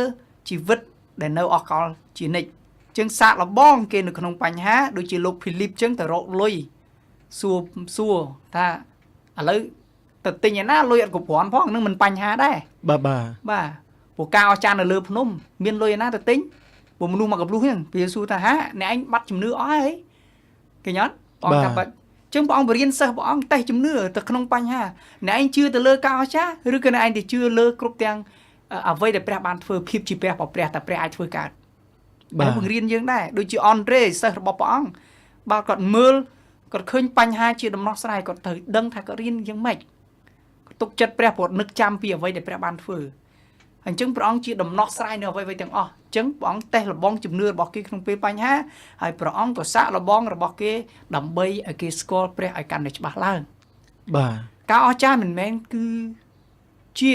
ជីវិតដែលនៅអកលជានិច្ចចឹងសាកល្បងគេនៅក្នុងបញ្ហាដូចជាលោកភីលីបចឹងទៅរកលុយសួរថាឥឡូវទៅទិញឯណាលុយអត់គ្រប់គ្រាន់ផងនឹងមិនបញ្ហាដែរ បាទ បាទព្រោះការអស្ចារ្យនៅលើភ្នំមានលុយឯណាទៅទិញព្រោះមនុស្សមកកំលុះហ្នឹងព្រះយេស៊ូវថាហាអ្នកឯងបាត់ជំនឿអស់ហើយឃើញអត់បងថាបាត់ចឹងព្រះអង្គបរៀនសិស្សព្រះអង្គតេស្តជំនឿទៅក្នុងបញ្ហាអ្នកឯងជឿទៅលើការអស្ចារ្យឬក៏អ្នកឯងទៅជឿលើគ្រប់ទាំងអ្វីដែលព្រះបានធ្វើភាពជាព្រះរបស់ព្រះតែព្រះអាចធ្វើកើតបាទបង្រៀនយើងដែរដូចជាអនរ៉េសិស្សរបស់ព្រះអង្គបើគាត់មើលគាត់ឃើញបញ្ហាជាដំណោះស្រាយគាត់ត្រូវដឹងថាគាត់រៀនយ៉ាងម៉េចគាត់ទុកចិត្តព្រះព្រោះនឹកចាំពីអ្វីដែលព្រះបានធ្វើអញ្ចឹងព្រះអង្គជាដំណោះស្រាយនៅអ្វីៗទាំងអស់អញ្ចឹងព្រះអង្គតេស្តលបងជំនឿរបស់គេក្នុងពេលបញ្ហាហើយព្រះអង្គក៏សាកល្បងរបស់គេដើម្បីឲ្យគេស្គាល់ព្រះឲ្យកាន់តែច្បាស់ឡើង បាទ ការអស្ចារ្យមិនមែនគឺជា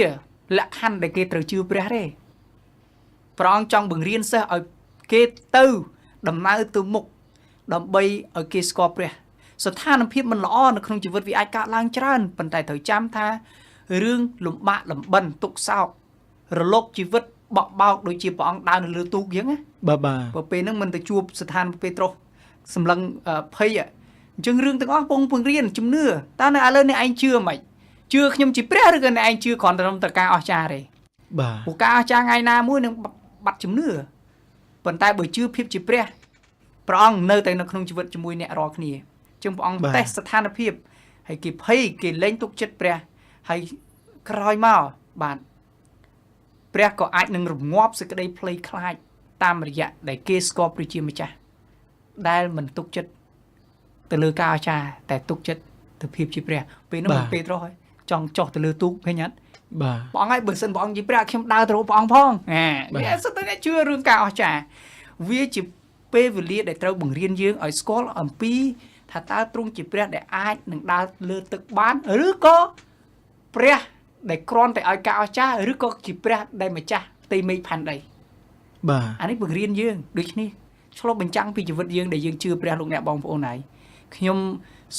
លក្ខខណ្ឌដែលគេត្រូវជឿព្រះទេព្រះអង្គចង់បង្រៀនសិស្សឲ្យគេទៅដំណើរទៅមុខដើម្បីឲ្យគេស្គាល់ព្រះស្ថានភាពមិនល្អនៅក្នុងជីវិតវាអាចកើតឡើងច្រើនប៉ុន្តែត្រូវចាំថារឿងលំបាកលំបិនទុក្ខសោករលកជីវិតបក់បោកដូចជាព្រះអង្គដើរនៅលើទូកអញ្ចឹងណា បាទ ព្រោះពេលហ្នឹងមិនទៅជួបស្ថានភាពត្រោះសម្លឹងភ័យអញ្ចឹងរឿងទាំងអស់ពងរៀនជំនឿតើនៅឥឡូវនេះឯងជឿមិនជឿខ្ញុំជាព្រះឬក៏អ្នកឯងជឿគ្រាន់តែទៅការអស្ចារ្យទេ បាទ ព្រោះការអស្ចារ្យថ្ងៃណាមួយនឹងបាត់ជំនឿប៉ុន្តែបើជឿភាពជាព្រះព្រះអង្គនៅតែនៅក្នុងជីវិតជាមួយអ្នករាល់គ្នាអញ្ចឹងព្រះអង្គតេស្តស្ថានភាពហើយគេភ័យគេលែងទុកចិត្តព្រះហើយក្រោយមកបាទព្រះក៏អាចនឹងរងាប់សេចក្តីភ័យខ្លាចតាមរយៈដែលគេស្គាល់ព្រះជាម្ចាស់ដែលមិនទុកចិត្តទៅលើការអស្ចារ្យតែទុកចិត្តទៅភាពជាព្រះពេលនោះមិនពេទ្រោះហើយចង់ចុះទៅលើទូកឃើញអត់ បាទ ព្រះអង្គឲ្យបើសិនព្រះអង្គជាព្រះខ្ញុំដើរទៅរកព្រះអង្គផងវាសិតតែជឿរឿងការអស្ចារ្យវាជាពេលវេលាដែលត្រូវបង្រៀនយើងឲ្យស្គាល់អំពីថាតើទ្រង់ជាព្រះដែលអាចនឹងដើរលើទឹកបានឬក៏ព្រះដែលគ្រាន់តែឲ្យការអស្ចារ្យឬក៏ជាព្រះដែលម្ចាស់ផ្ទៃមេឃផែនដី បាទ អានេះបង្រៀនយើងដូចនេះឆ្លុះបញ្ចាំងពីជីវិតយើងដែលយើងជឿព្រះលោកអ្នកបងប្អូនហើយខ្ញុំ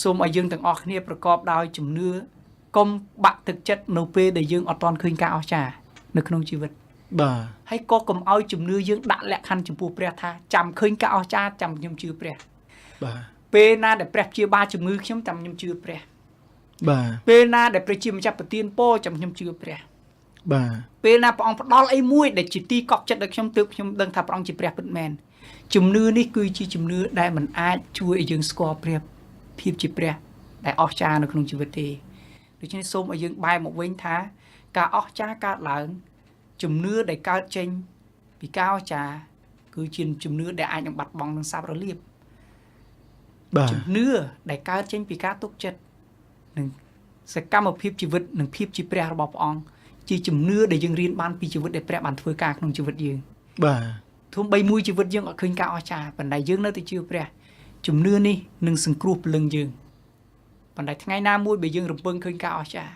សូមឲ្យយើងទាំងអស់គ្នាប្រកបដោយជំនឿកុំបាក់ទឹកចិត្តនៅពេលដែលយើងអត់ទាន់ឃើញការអស្ចារ្យនៅក្នុងជីវិត បាទ ហើយក៏កុំឲ្យជំនឿយើងដាក់លក្ខខណ្ឌចំពោះព្រះថាចាំឃើញការអស្ចារ្យចាំខ្ញុំជឿព្រះ បាទ ពេលណាដែលព្រះព្យាបាលជំងឺខ្ញុំចាំខ្ញុំជឿព្រះ បាទ ពេលណាដែលព្រះជាម្ចាស់ប្រទានពរចាំខ្ញុំជឿព្រះ បាទ ពេលណាព្រះអង្គផ្ដល់អីមួយដែលជាទីកប់ចិត្តដល់ខ្ញុំទើបខ្ញុំដឹងថាព្រះអង្គជាព្រះពិតមែនជំនឿនេះគឺជាជំនឿដែលមិនអាចជួយឲ្យយើងស្គាល់ព្រះភាពជាព្រះដែលអស្ចារ្យនៅក្នុងជីវិតទេដូច្នេះសូមឲ្យយើងបែរមកវិញថាការអស្ចារ្យកើតឡើងជំនឿដែលកើតចេញពីការអស្ចារ្យ គឺជាជំនឿដែលអាចនឹងបាត់បង់នឹងសាប់រលាប បាទ ជំនឿដែលកើតចេញពីការទុកចិត្តនិងសកម្មភាពជីវិតនិងភាពជាព្រះរបស់ព្រះអង្គជាជំនឿដែលយើងរៀនបានពីជីវិតដែលព្រះបានធ្វើការក្នុងជីវិតយើង បាទ ធំបីមួយជីវិតយើងអត់ឃើញការអស្ចារ្យប៉ុន្តែយើងនៅតែជឿព្រះជំនឿនេះនឹងសង្គ្រោះព្រលឹងយើងប៉ុន្តែថ្ងៃណាមួយបើយើងរំពឹងឃើញការអស្ចារ្យ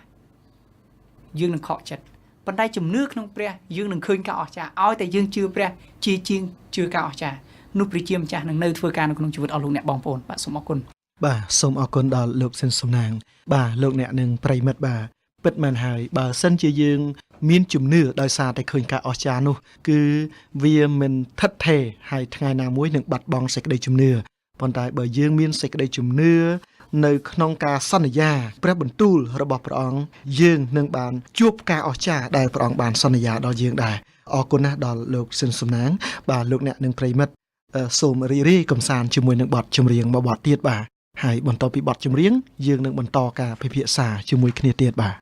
យើងនឹងខកចិត្តប៉ុន្តែជំនឿក្នុងព្រះយើងនឹងឃើញការអស្ចារ្យឲ្យតែយើងជឿព្រះជាជាងជឿការអស្ចារ្យនោះព្រះជាម្ចាស់នឹងនៅធ្វើការនៅក្នុងជីវិតអស់លោកអ្នកបងប្អូនបាទសូមអរគុណ បាទសូមអរគុណដល់លោកសិនសំណាងបាទលោកអ្នកនឹងប្រិមិត្តបាទពិតមែនហើយបើសិនជាយើងមានជំនឿដោយសារតែឃើញការអស្ចារ្យនោះគឺវាមិនថិតថេរហើយថ្ងៃណាមួយនឹងបាត់បង់សេចក្តីជំនឿប៉ុន្តែបើយើងមានសេចក្តីជំនឿនៅក្នុងការសន្យាព្រះបន្ទូលរបស់ព្រះអង្គយើងនឹងបានជួបការអស្ចារ្យដែលព្រះអង្គបានសន្យាដល់យើងដែរអរគុណណាស់ដល់លោកសិនសំណាងបាទលោកអ្នកនឹងប្រិមិត្តសូមរីករាយកំសាន្តជាមួយនឹងបទចម្រៀងមួយបទទៀតបាទហើយបន្ទាប់ពីបទចម្រៀងយើងនឹងបន្តការពិភាក្សាជាមួយគ្នាទៀតបាទ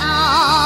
Oh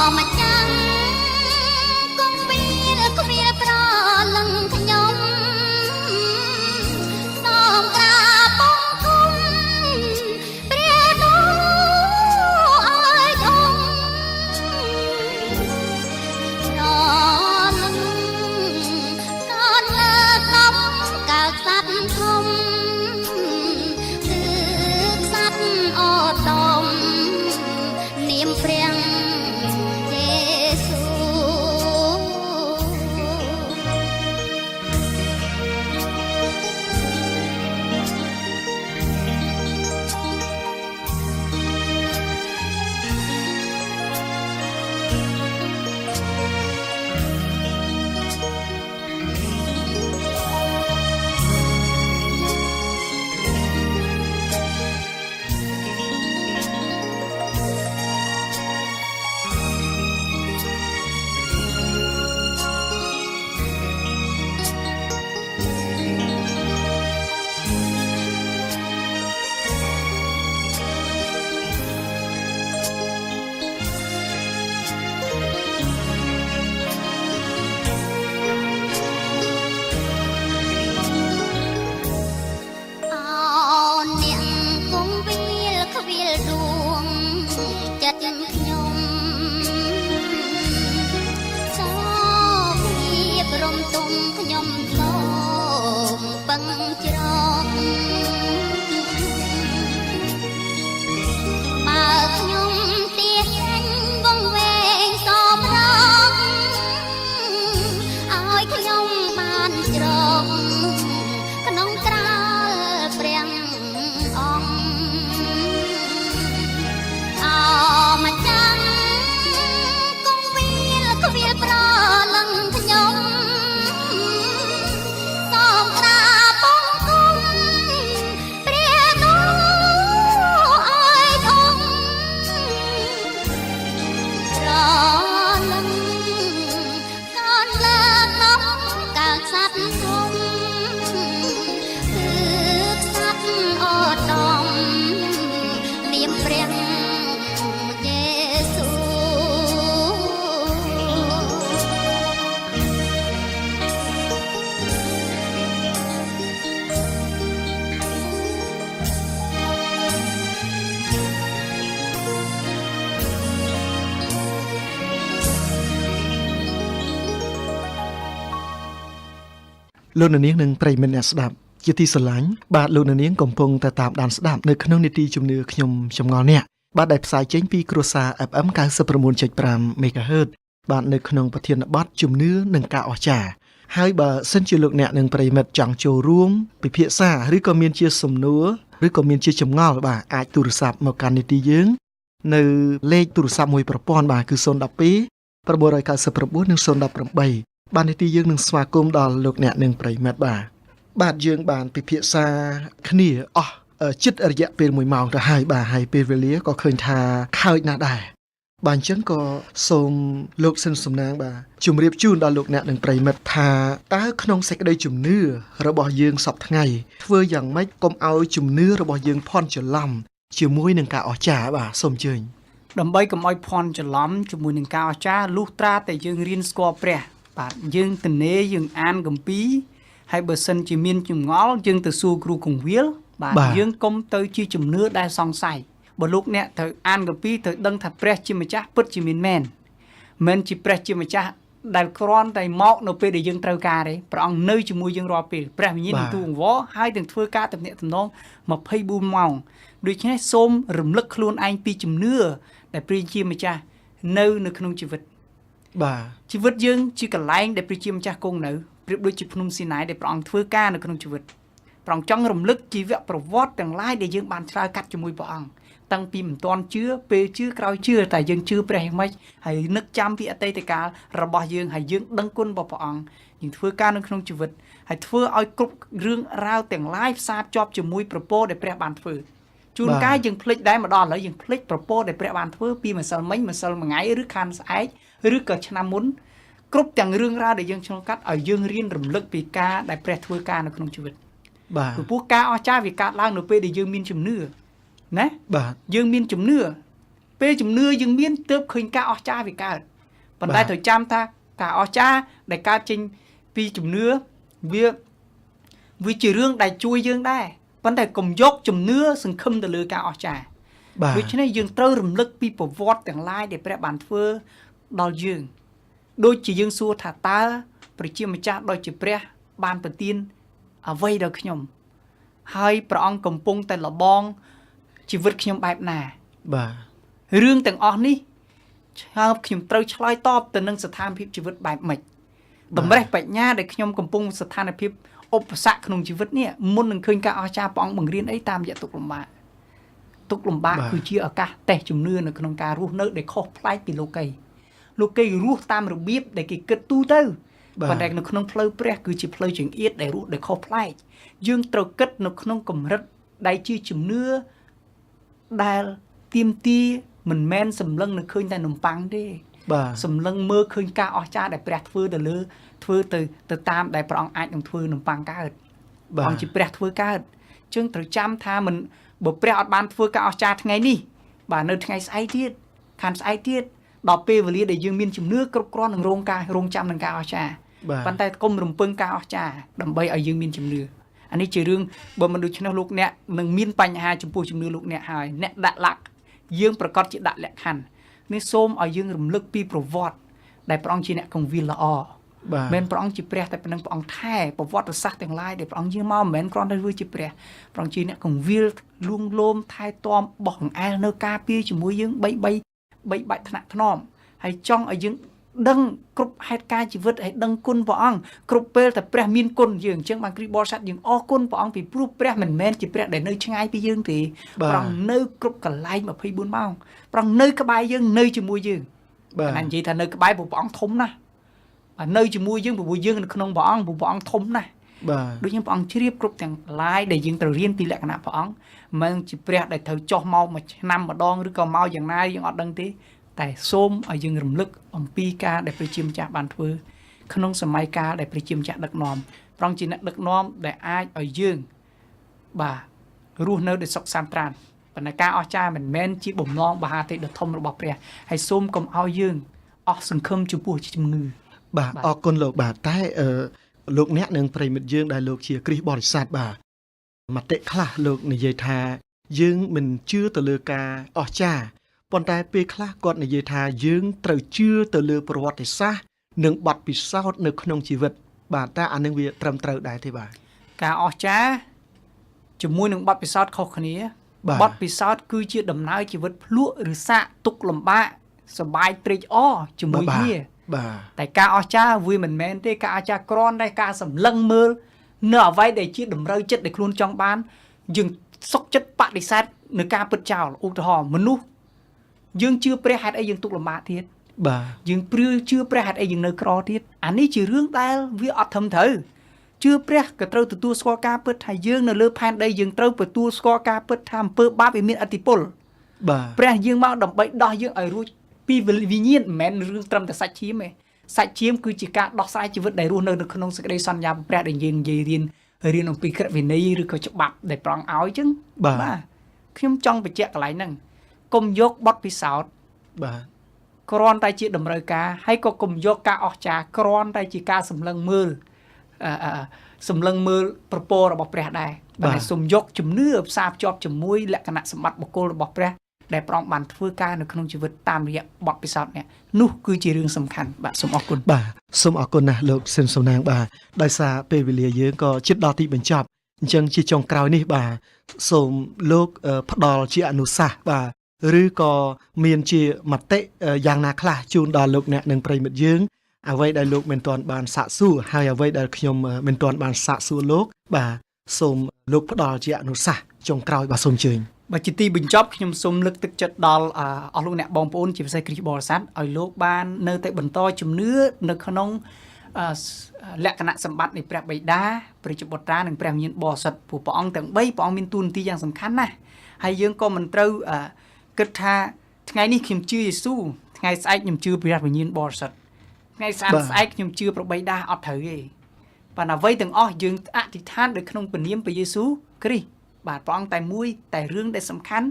កបើខ្ញុំទៀសចាញ់វងវែងសមរកឲ្យខ្ញុំបានជ្រកក្នុងក្រាលព្រះអង្គអម្ចាស់គង់វាលខ្វៀលប្រលឹងខ្ញុំសមក្រាបង្គំព្រះទូលឲ្យអង្គប្រលឹងកូនលើកនំកាលស័ព្ទធំគឺខ្សាត់អត់ដំនាមព្រះយេស៊ូលោកអ្នកនាងនិងប្រិយមិត្តអ្នកស្ដាប់ជាទីស្រឡាញ់បាទលោកអ្នកនាងកំពុងតែតាមដានស្ដាប់នៅក្នុងនីតិជំនឿខ្ញុំចម្ងល់អ្នកបាទដែលផ្សាយចេញពីគ្រួសារ FM 99.5 MHz បាទនៅក្នុងប្រធានបទជំនឿនិងការអស្ចារ្យហើយបើសិនជាលោកអ្នកនិងប្រិយមិត្តចង់ចូលរួមពិភាក្សាឬក៏មានជាសំណួរឬក៏មានជាចម្ងល់បាទអាចទូរស័ព្ទមកកាន់នីតិយើងនៅលេខទូរស័ព្ទមួយប្រព័ន្ធបាទគឺ012 999និង018បាទនីតិយើងនឹងស្វាគមន៍ដល់លោកអ្នកនិងប្រិយមិត្តបាទយើងបានពិភាក្សាគ្នាអស់ជិតរយៈពេល1ម៉ោងទៅហើយបាទហើយពេលវេលាក៏ឃើញថាខើចណាស់ដែរបាទអញ្ចឹងក៏សូមលោកសិនសំណាងបាទជម្រាបជូនដល់លោកអ្នកនិងប្រិយមិត្តថាតើក្នុងសេចក្តីជំនឿរបស់យើងសពថ្ងៃធ្វើយ៉ាងម៉េចកុំឲ្យជំនឿរបស់យើងភ័ន្តច្រឡំជាមួយនឹងការអស្ចារ្យបាទសូមអញ្ជើញ ដើម្បីកុំឲ្យភ័ន្តច្រឡំជាមួយនឹងការអស្ចារ្យលុះត្រាតែយើងរៀនស្គាល់ព្រះបាទយើងទនេយើងអានគម្ពីរហើយបើសិនជាមានចម្ងល់យើងទៅសួរគ្រូគង្វាលបាទយើងកុំទៅជាជំនឿដែលសង្ស័យបើលោកអ្នកត្រូវអានគម្ពីរត្រូវដឹងថាព្រះជាម្ចាស់ពិតជាមានមែនមិនជាព្រះជាម្ចាស់ដែលគ្រាន់តែមកនៅពេលដែលយើងត្រូវការទេព្រះអង្គនៅជាមួយយើងរាល់ពេលព្រះវិញ្ញាណនឹងទូអង្វរហើយនឹងធ្វើការទំនាក់ទំនង24ម៉ោងដូច្នេះសូមរំលឹកខ្លួនឯងពីជំនឿដែលព្រះជាម្ចាស់នៅក្នុងជីវិតបាទជីវិតយើងជាកន្លែងដែលព្រះជាម្ចាស់គង់នៅប្រៀបដូចជាភ្នំស៊ីណាយដែលព្រះអង្គធ្វើការនៅក្នុងជីវិតព្រះអង្គចង់រំលឹកជីវប្រវត្តិទាំងឡាយដែលយើងបានឆ្លើយកាត់ជាមួយព្រះអង្គតាំងពីមិនទាន់ជឿពេលជឿក្រោយជឿតែយើងជឿព្រះយ៉ាងម៉េចហើយនឹកចាំពីអតីតកាលរបស់យើងហើយយើងដឹងគុណរបស់ព្រះអង្គយើងធ្វើការនៅក្នុងជីវិតហើយធ្វើឲ្យគ្រប់រឿងរ៉ាវទាំងឡាយផ្សារភ្ជាប់ជាមួយប្រពោដែលព្រះបានធ្វើជួនកាលយើងភ្លេចដែរមកដល់ឥឡូវយើងភ្លេចប្រពោដែលព្រះបានធ្វើពីម្សិលមិញម្សិលមួយថ្ងៃឬខានស្អែកឬក៏ឆ្នាំមុនគ្រប់ទាំងរឿងរ៉ាវដែលយើងឆ្លងកាត់ឲ្យយើងរៀនរំលឹកពីការដែលព្រះធ្វើការនៅក្នុងជីវិតបាទពីព្រោះការអស្ចារ្យវាកើតឡើងនៅពេលដែលយើងមានជំនឿណាបាទយើងមានជំនឿពេលជំនឿយើងមានទើបឃើញការអស្ចារ្យវាកើតប៉ុន្តែត្រូវចាំថាការអស្ចារ្យដែលកើតចេញពីជំនឿវាជារឿងដែលជួយយើងដែរប៉ុន្តែកុំយកជំនឿសង្ឃឹមទៅលើការអស្ចារ្យដូច្នេះយើងត្រូវរំលឹកពីប្រវត្តិទាំងឡាយដែលព្រះបានធ្វើដល់យើងដូចជាយើងសួរថាតើព្រះជាម្ចាស់ដូចជាព្រះបានប្រទានអ្វីដល់ខ្ញុំហើយព្រះអង្គកំពុងតែលបងជីវិតខ្ញុំបែបណាបាទរឿងទាំងអស់នេះខ្ញុំត្រូវឆ្លើយតបទៅនឹងស្ថានភាពជីវិតបែបម៉េចតម្រេះបញ្ញាដែលខ្ញុំកំពុងស្ថានភាពឧបសគ្គក្នុងជីវិតនេះមុននឹងឃើញការអស្ចារ្យព្រះអង្គបង្រៀនអីតាមរយៈទុក្ខលំបាកគឺជាឱកាសតេស្តជំនឿនៅក្នុងការរស់នៅដែលខុសប្លែកពីលោកីរស់តាមរបៀបដែលគេគិតទូទៅប៉ុន្តែនៅក្នុងផ្លូវព្រះគឺជាផ្លូវចង្អៀតដែលរស់ដែលខុសប្លែកយើងត្រូវគិតនៅក្នុងកម្រិតដែលជាជំនឿដែលទៀមទាមិនមែនសម្លឹងនៅឃើញតែនំប៉័ងទេសម្លឹងមើលឃើញការអស្ចារ្យដែលព្រះធ្វើទៅតាមដែលព្រះអង្គអាចនឹងធ្វើនំប៉័ងកើតព្រះអង្គជាព្រះធ្វើកើតចឹងត្រូវចាំថាមិនបើព្រះអត់បានធ្វើការអស្ចារ្យថ្ងៃនេះបាទនៅថ្ងៃស្អែកទៀតខានស្អែកទៀតដល់ពេលវេលាដែលយើងមានជំនឿគ្រប់គ្រាន់នឹងរងចាំនឹងការអស្ចារ្យប៉ុន្តែកុំរំពឹងការអស្ចារ្យដើម្បីឲ្យយើងមានជំនឿអានេះជារឿងបើមិនដូច្នោះលោកអ្នកនឹងមានបញ្ហាចំពោះជំនឿលោកអ្នកហើយអ្នកដាក់លក្ខយើងប្រកាសជាដាក់លក្ខខណ្ឌនេះសូមឲ្យយើងរំលឹកពីប្រវត្តិដែលព្រះអង្គជាអ្នកគង្វាលល្អ មិនព្រះអង្គជាព្រះតែប៉ុណ្ណឹងព្រះអង្គថែប្រវត្តិសាស្ត្រទាំងឡាយដែលព្រះអង្គយាងមកមិនមែនគ្រាន់តែធ្វើជាព្រះព្រះអង្គជាអ្នកកង្វាលលួងលោមថែទាំបោះកង្អែលនៅការពារជាមួយយើងបីបាច់ថ្នាក់ថ្នមហើយចង់ឲ្យយើងដឹងគ្រប់ហេតុការណ៍ជីវិតឲ្យដឹងគុណព្រះអង្គគ្រប់ពេលតែព្រះមានគុណយើងអញ្ចឹងបានគ្រីស្ទបរិស័ទយើងអរគុណព្រះអង្គពីព្រោះព្រះមិនមែនជាព្រះដែលនៅឆ្ងាយពីយើងទេព្រះអង្គនៅគ្រប់កន្លែង24ម៉ោងព្រះអង្គនៅក្បែរយើងនៅជាមួយយើងបាទនិយាយថានៅក្បែរព្រះអង្គធំណាស់បាទនៅជាមួយយើងព្រោះយើងនៅក្នុងព្រះអង្គព្រោះព្រះអង្គធំណាស់បាទដូចខ្ញុំព្រះអង្គជ្រាបគ្រប់ទាំងឡាយដែលយើងត្រូវរៀនពីលក្ខណៈព្រះអង្គមិនជាព្រះដែលត្រូវចោះមកមួយឆ្នាំម្ដងឬក៏មកយ៉ាងណាយើងអត់ដឹងទេតែសូមឲ្យយើងរំលឹកអំពីការដែលព្រះជាម្ចាស់បានធ្វើក្នុងសម័យកាលដែលព្រះជាម្ចាស់ដឹកនាំព្រះអង្គជាអ្នកដឹកនាំដែលអាចឲ្យយើងបាទរស់នៅដោយសុខសាន្តត្រានប៉ុន្តែការអស្ចារ្យមិនមែនជាបំណងមហាទេដ៏ធំរបស់ព្រះហើយសូមកុំឲ្យយើងអស់សង្ឃឹមចំពោះជំងឺបាទអរគុណលោកបាទតែលោកអ្នកនិងប្រិមិត្តយើងដែលលោកជាគ្រីស្ទបរិស័ទបាទមតិខ្លះលោកនិយាយថាយើងមិនជឿទៅលើការអស្ចារ្យប៉ុន្តែពេលខ្លះគាត់និយាយថាយើងត្រូវជឿទៅលើប្រវត្តិសាស្ត្រនិងបទពិសោធន៍នៅក្នុងជីវិតបាទតែអានឹងវាត្រឹមត្រូវដែរទេបាទការអស្ចារ្យជាមួយនឹងបទពិសោធន៍ខុសគ្នាបទពិសោធន៍គឺជាដំណើរជីវិតភ្លក់ឬសាកទុក្ខលំបាកសប្បាយត្រេកអរជាមួយគ្នាបាទតែការអស្ចារ្យវាមិនមែនទេការអស្ចារ្យគ្រាន់តែការសម្លឹងមើលនៅអ្វីដែលជាតម្រូវចិត្តដែលខ្លួនចង់បានយើងសុខចិត្តបដិសេធនៅការពិតចោលឧទាហរណ៍មនុស្សយើងជឿព្រះហេតុអីយើងទុក្ខលំបាកទៀតបាទយើងជឿព្រះហេតុអីយើងនៅក្រទៀតអានេះជារឿងដែលវាអត់ត្រឹមត្រូវជឿព្រះក៏ត្រូវទទួលស្គាល់ការពិតថាយើងនៅលើផែនដីយើងត្រូវទទួលស្គាល់ការពិតថាអំពើបាបវាមានឥទ្ធិពលបាទព្រះយើងមកដើម្បីដោះយើងឲ្យរួចពីវិញ្ញាណមិនមែនរឿងត្រឹមតែសាច់ឈាមទេសាច់ឈាមគឺជាការដោះស្រាយជីវិតដែលរស់នៅក្នុងសេចក្តីសន្យាព្រះដែលយើងនិយាយរៀនអំពីក្រឹតវិន័យឬក៏ច្បាប់ដែលប្រងឲ្យអញ្ចឹងបាទខ្ញុំចង់បញ្ជាក់កន្លែងហ្នឹងកុំយកបទពិសោធន៍បាទគ្រាន់តែជាតម្រូវការហើយក៏កុំយកការអស្ចារ្យគ្រាន់តែជាការសម្លឹងមើលប្រពររបស់ព្រះដែរបាទសូមយកជំនឿផ្សារភ្ជាប់ជាមួយលក្ខណៈសម្បត្តិបុគ្គលរបស់ព្រះដែលព្រះអង្គបានធ្វើការនៅក្នុងជីវិតតាមរយៈបទពិសោធន៍នេះនោះគឺជារឿងសំខាន់បាទសូមអរគុណបាទសូមអរគុណណាស់លោកស៊ិនសំណាងបាទដោយសារពេលវេលាយើងក៏ជិតដល់ទីបញ្ចប់អញ្ចឹងជាចុងក្រោយនេះបាទសូមលោកផ្ដល់ជាអនុសាសន៍បាទឬក៏មានជាមតិយ៉ាងណាខ្លះជូនដល់លោកអ្នកនិងប្រិមិត្តយើងអ្វីដែលលោកមិនទាន់បានសាកសួរហើយអ្វីដែលខ្ញុំមិនទាន់បានសាកសួរលោកបាទសូមលោកផ្ដល់ជាអនុសាសន៍ចុងក្រោយបាទសូមអញ្ជើញបាទជាទីបញ្ចប់ខ្ញុំសូមលើកទឹកចិត្តដល់អស់លោកអ្នកបងប្អូនជាពិសេសគ្រីស្ទបរិស័ទឲ្យលោកបាននៅតែបន្តជំនឿនៅក្នុងលក្ខណៈសម្បត្តិនៃព្រះបិតាព្រះជាបុត្រានិងព្រះវិញ្ញាណបរិសុទ្ធព្រោះព្រះអង្គទាំង3ព្រះអង្គមានតួនាទីយ៉ាងសំខាន់ណាស់ហើយយើងក៏មិនត្រូវគិតថាថ្ងៃនេះខ្ញុំជឿយេស៊ូថ្ងៃស្អែកខ្ញុំជឿព្រះវិញ្ញាណបរិសុទ្ធថ្ងៃស្អែកខ្ញុំជឿព្រះបិតាអត់ត្រូវទេប៉ុន្តែអ្វីទាំងអស់យើងអធិដ្ឋានដោយក្នុងព្រះនាមព្រះយេស៊ូគ្រីស្ទបាទព្រះអង្គតែមួយតែរឿងដែលសំខាន់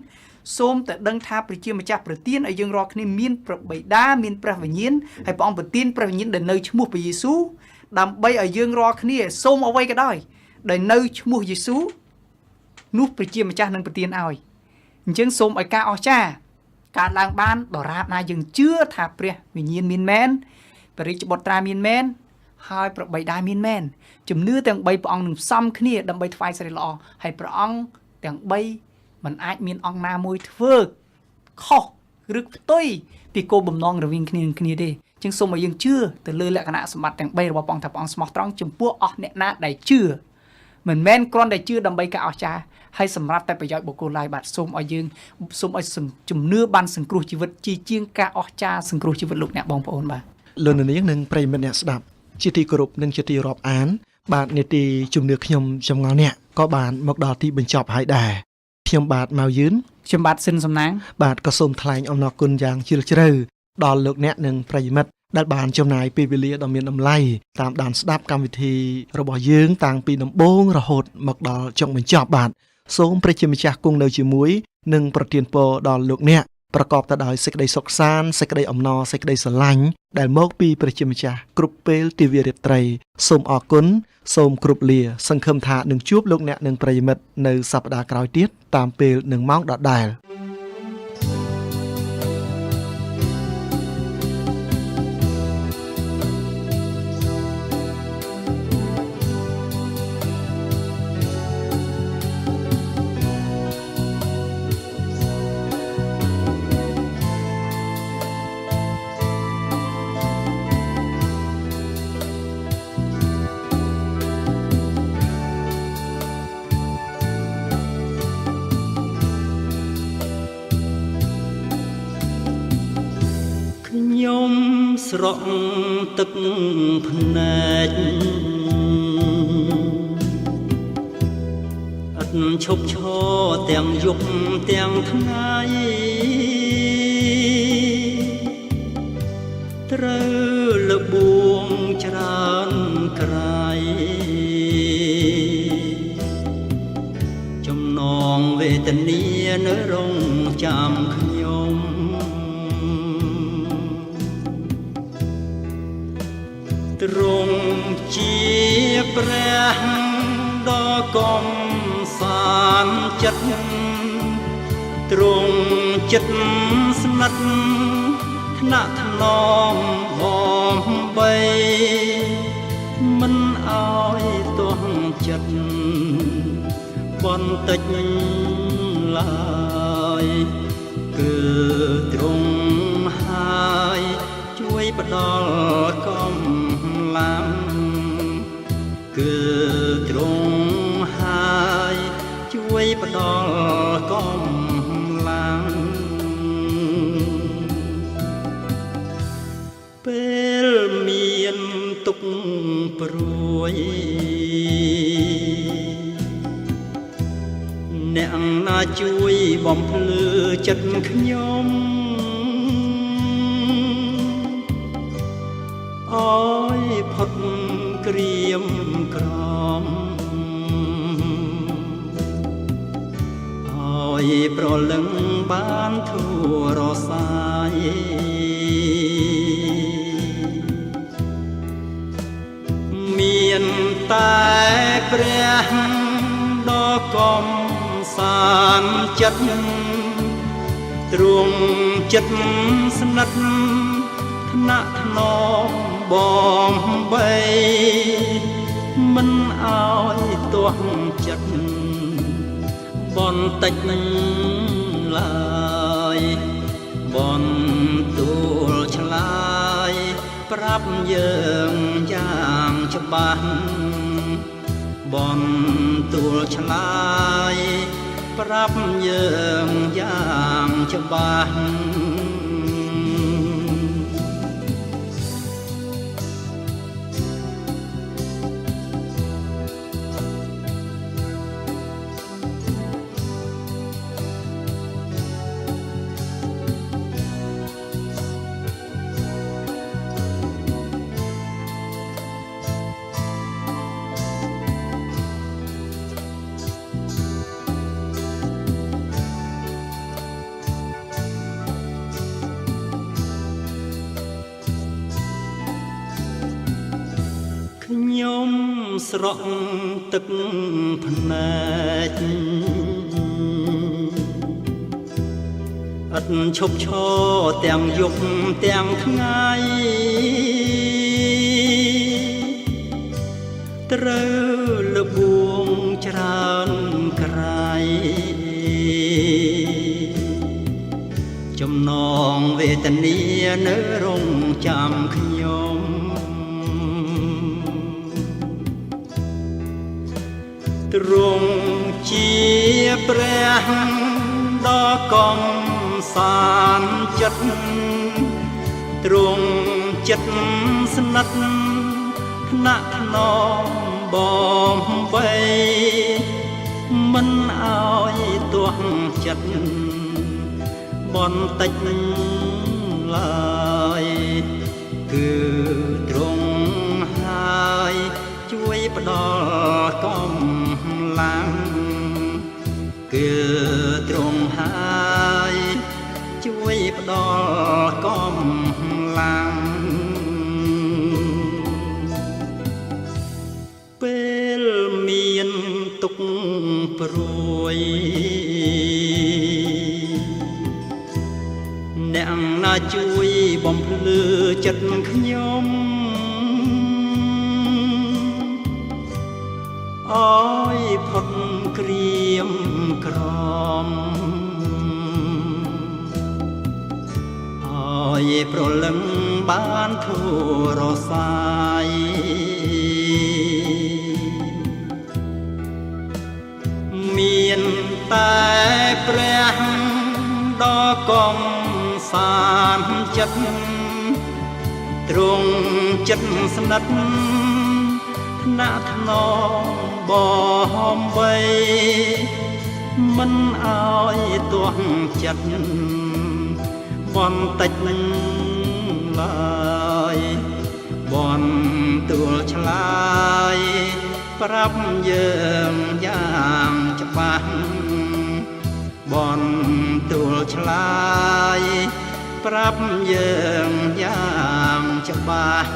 សូមតែដឹងថាព្រះជាម្ចាស់ប្រទានឲ្យយើងរាល់គ្នាមានព្រះបិតាមានព្រះវិញ្ញាណហើយព្រះអង្គប្រទានព្រះវិញ្ញាណដែលនៅឈ្មោះព្រះយេស៊ូដើម្បីឲ្យយើងរាល់គ្នាសូមអ្វីក៏ដោយដែលនៅឈ្មោះយេស៊ូនោះព្រះជាម្ចាស់នឹងប្រទានឲ្យអញ្ចឹងសូមឲ្យការអស្ចារ្យកើតឡើងបានដរាបណាយើងជឿថាព្រះវិញ្ញាណមានមែនព្រះរាជបុត្រាមានមែនហើយព្រះបិតាមានមែនជំនឿទាំង3ព្រះអង្គនឹងផ្សំគ្នាដើម្បីថ្វាយសិរីល្អហើយព្រះអង្គទាំង3មិនអាចមានអង្គណាមួយធ្វើខុសឬផ្ទុយពីគោលបំណងរវាងគ្នានឹងគ្នាទេអញ្ចឹងសូមឲ្យយើងជឿទៅលើលក្ខណៈសម្បត្តិទាំង3របស់ព្រះអង្គថាព្រះអង្គស្មោះត្រង់ចំពោះអស់អ្នកណាដែលជឿមិនមែនគ្រាន់តែជឿដើម្បីការអស្ចារ្យហើយសម្រាប់តែប្រយោជន៍បុគ្គលឡើយបាទសូមឲ្យជំនឿបានសង្គ្រោះជីវិតជាងការអស្ចារ្យសង្គ្រោះជីវិតលោកអ្នកបងប្អូនបាទលោកនាងនិងប្រិយមិត្តអ្នកស្ដាប់ជាទីគោរពនិងជាទីរាប់អានបាទនេតិជំនឿខ្ញុំចម្ងល់អ្នកក៏បានមកដល់ទីបញ្ចប់ហើយដែរខ្ញុំបាទម៉ៅយឿនខ្ញុំបាទស៊ិនសំណាងបាទក៏សូមថ្លែងអំណរគុណយ៉ាងជ្រាលជ្រៅដល់លោកអ្នកនិងប្រិយមិត្តដែលបានចំណាយពេលវេលាដ៏មានតម្លៃតាមដានស្ដាប់កម្មវិធីរបស់យើងតាំងពីដំបូងរហូតមកដល់ចុងបញ្ចប់បាទសូមព្រះជាម្ចាស់គង់នៅជាមួយនិងប្រទានពរដល់លោកអ្នកប្រកបទៅដោយសេចក្តីសុខសាន្តសេចក្តីអំណរសេចក្តីស្រឡាញ់ដែលមកពីព្រះជាម្ចាស់គ្រប់ពេលទិវារាត្រីសូមអរគុណសូមគោរពលាសង្ឃឹមថានឹងជួបលោកអ្នកនិងប្រិយមិត្តនៅសប្តាហ៍ក្រោយទៀតតាមពេលនិងម៉ោងដដែល ខ្ញុំស្រក់ទឹកភ្នែកអត់ឈប់ឈរទាំងយប់ទាំងថ្ងៃត្រូវលបួងច្រើនក្រៃចំណងវេទនានៅរងចាំខ្ញុំទ្រង់ជាព្រះដ៏កំសាន្តចិត្តទ្រង់ចិត្តស្និទ្ធថ្នាក់ថ្នមបំបីមិនអោយទាស់ចិត្តបន្តិចឡើយគឺទ្រង់ហើយជួយផ្ដល់កម្លាំងគឺទ្រង់ហើយជួយផ្ដល់កម្លាំងពេលមានទុក្ខព្រួយអ្នកណាជួយបំភ្លឺចិត្តខ្ញុំអើយផុតក្រៀមក្រំអើយប្រលឹងបានធូររសាយមានតែព្រះដ៏កំសាន្តចិត្តទ្រង់ចិត្តស្និទ្ធថ្នាក់ថ្នមបំបីមិនអោយទាស់ចិត្តបន្តិចឡើយបន្ទូលឆ្លើយប្រាប់យើងយ៉ាងច្បាស់បន្ទូលឆ្លើយប្រាប់យើងយ៉ាងច្បាស់ខ្ញុំស្រក់ទឹកភ្នែកអត់ឈប់ឈរទាំងយប់ទាំងថ្ងៃត្រូវលបួងច្រើនក្រៃចំណងវេទនានៅរងចាំខ្ញុំទ្រង់ជាព្រះដ៏កំសាន្តចិត្តទ្រង់ចិត្តស្និទ្ធថ្នាក់ថ្នមបំបីមិនអោយទាស់ចិត្តបន្តិចឡើយគឺទ្រង់ហើយជួយផ្ដល់កម្លាំងគឺទ្រង់ហើយជួយផ្ដល់កម្លាំងពេលមានទុក្ខព្រួយអ្នកណាជួយបំភ្លឺចិត្តខ្ញុំអើយផុតក្រៀមក្រំអើយប្រលឹងបានធូររសាយមានតែព្រះដ៏កំសាន្តចិត្ត ទ្រង់ចិត្តស្និទ្ធថ្នាក់ថ្នមបំបីមិនឲ្យទាស់ចិត្តបន្តិចឡើយបនទួលឆ្លើយប្រាប់យើងយ៉ាងច្បាស់បនទួលឆ្លើយប្រាប់យើងយ៉ាងច្បាស់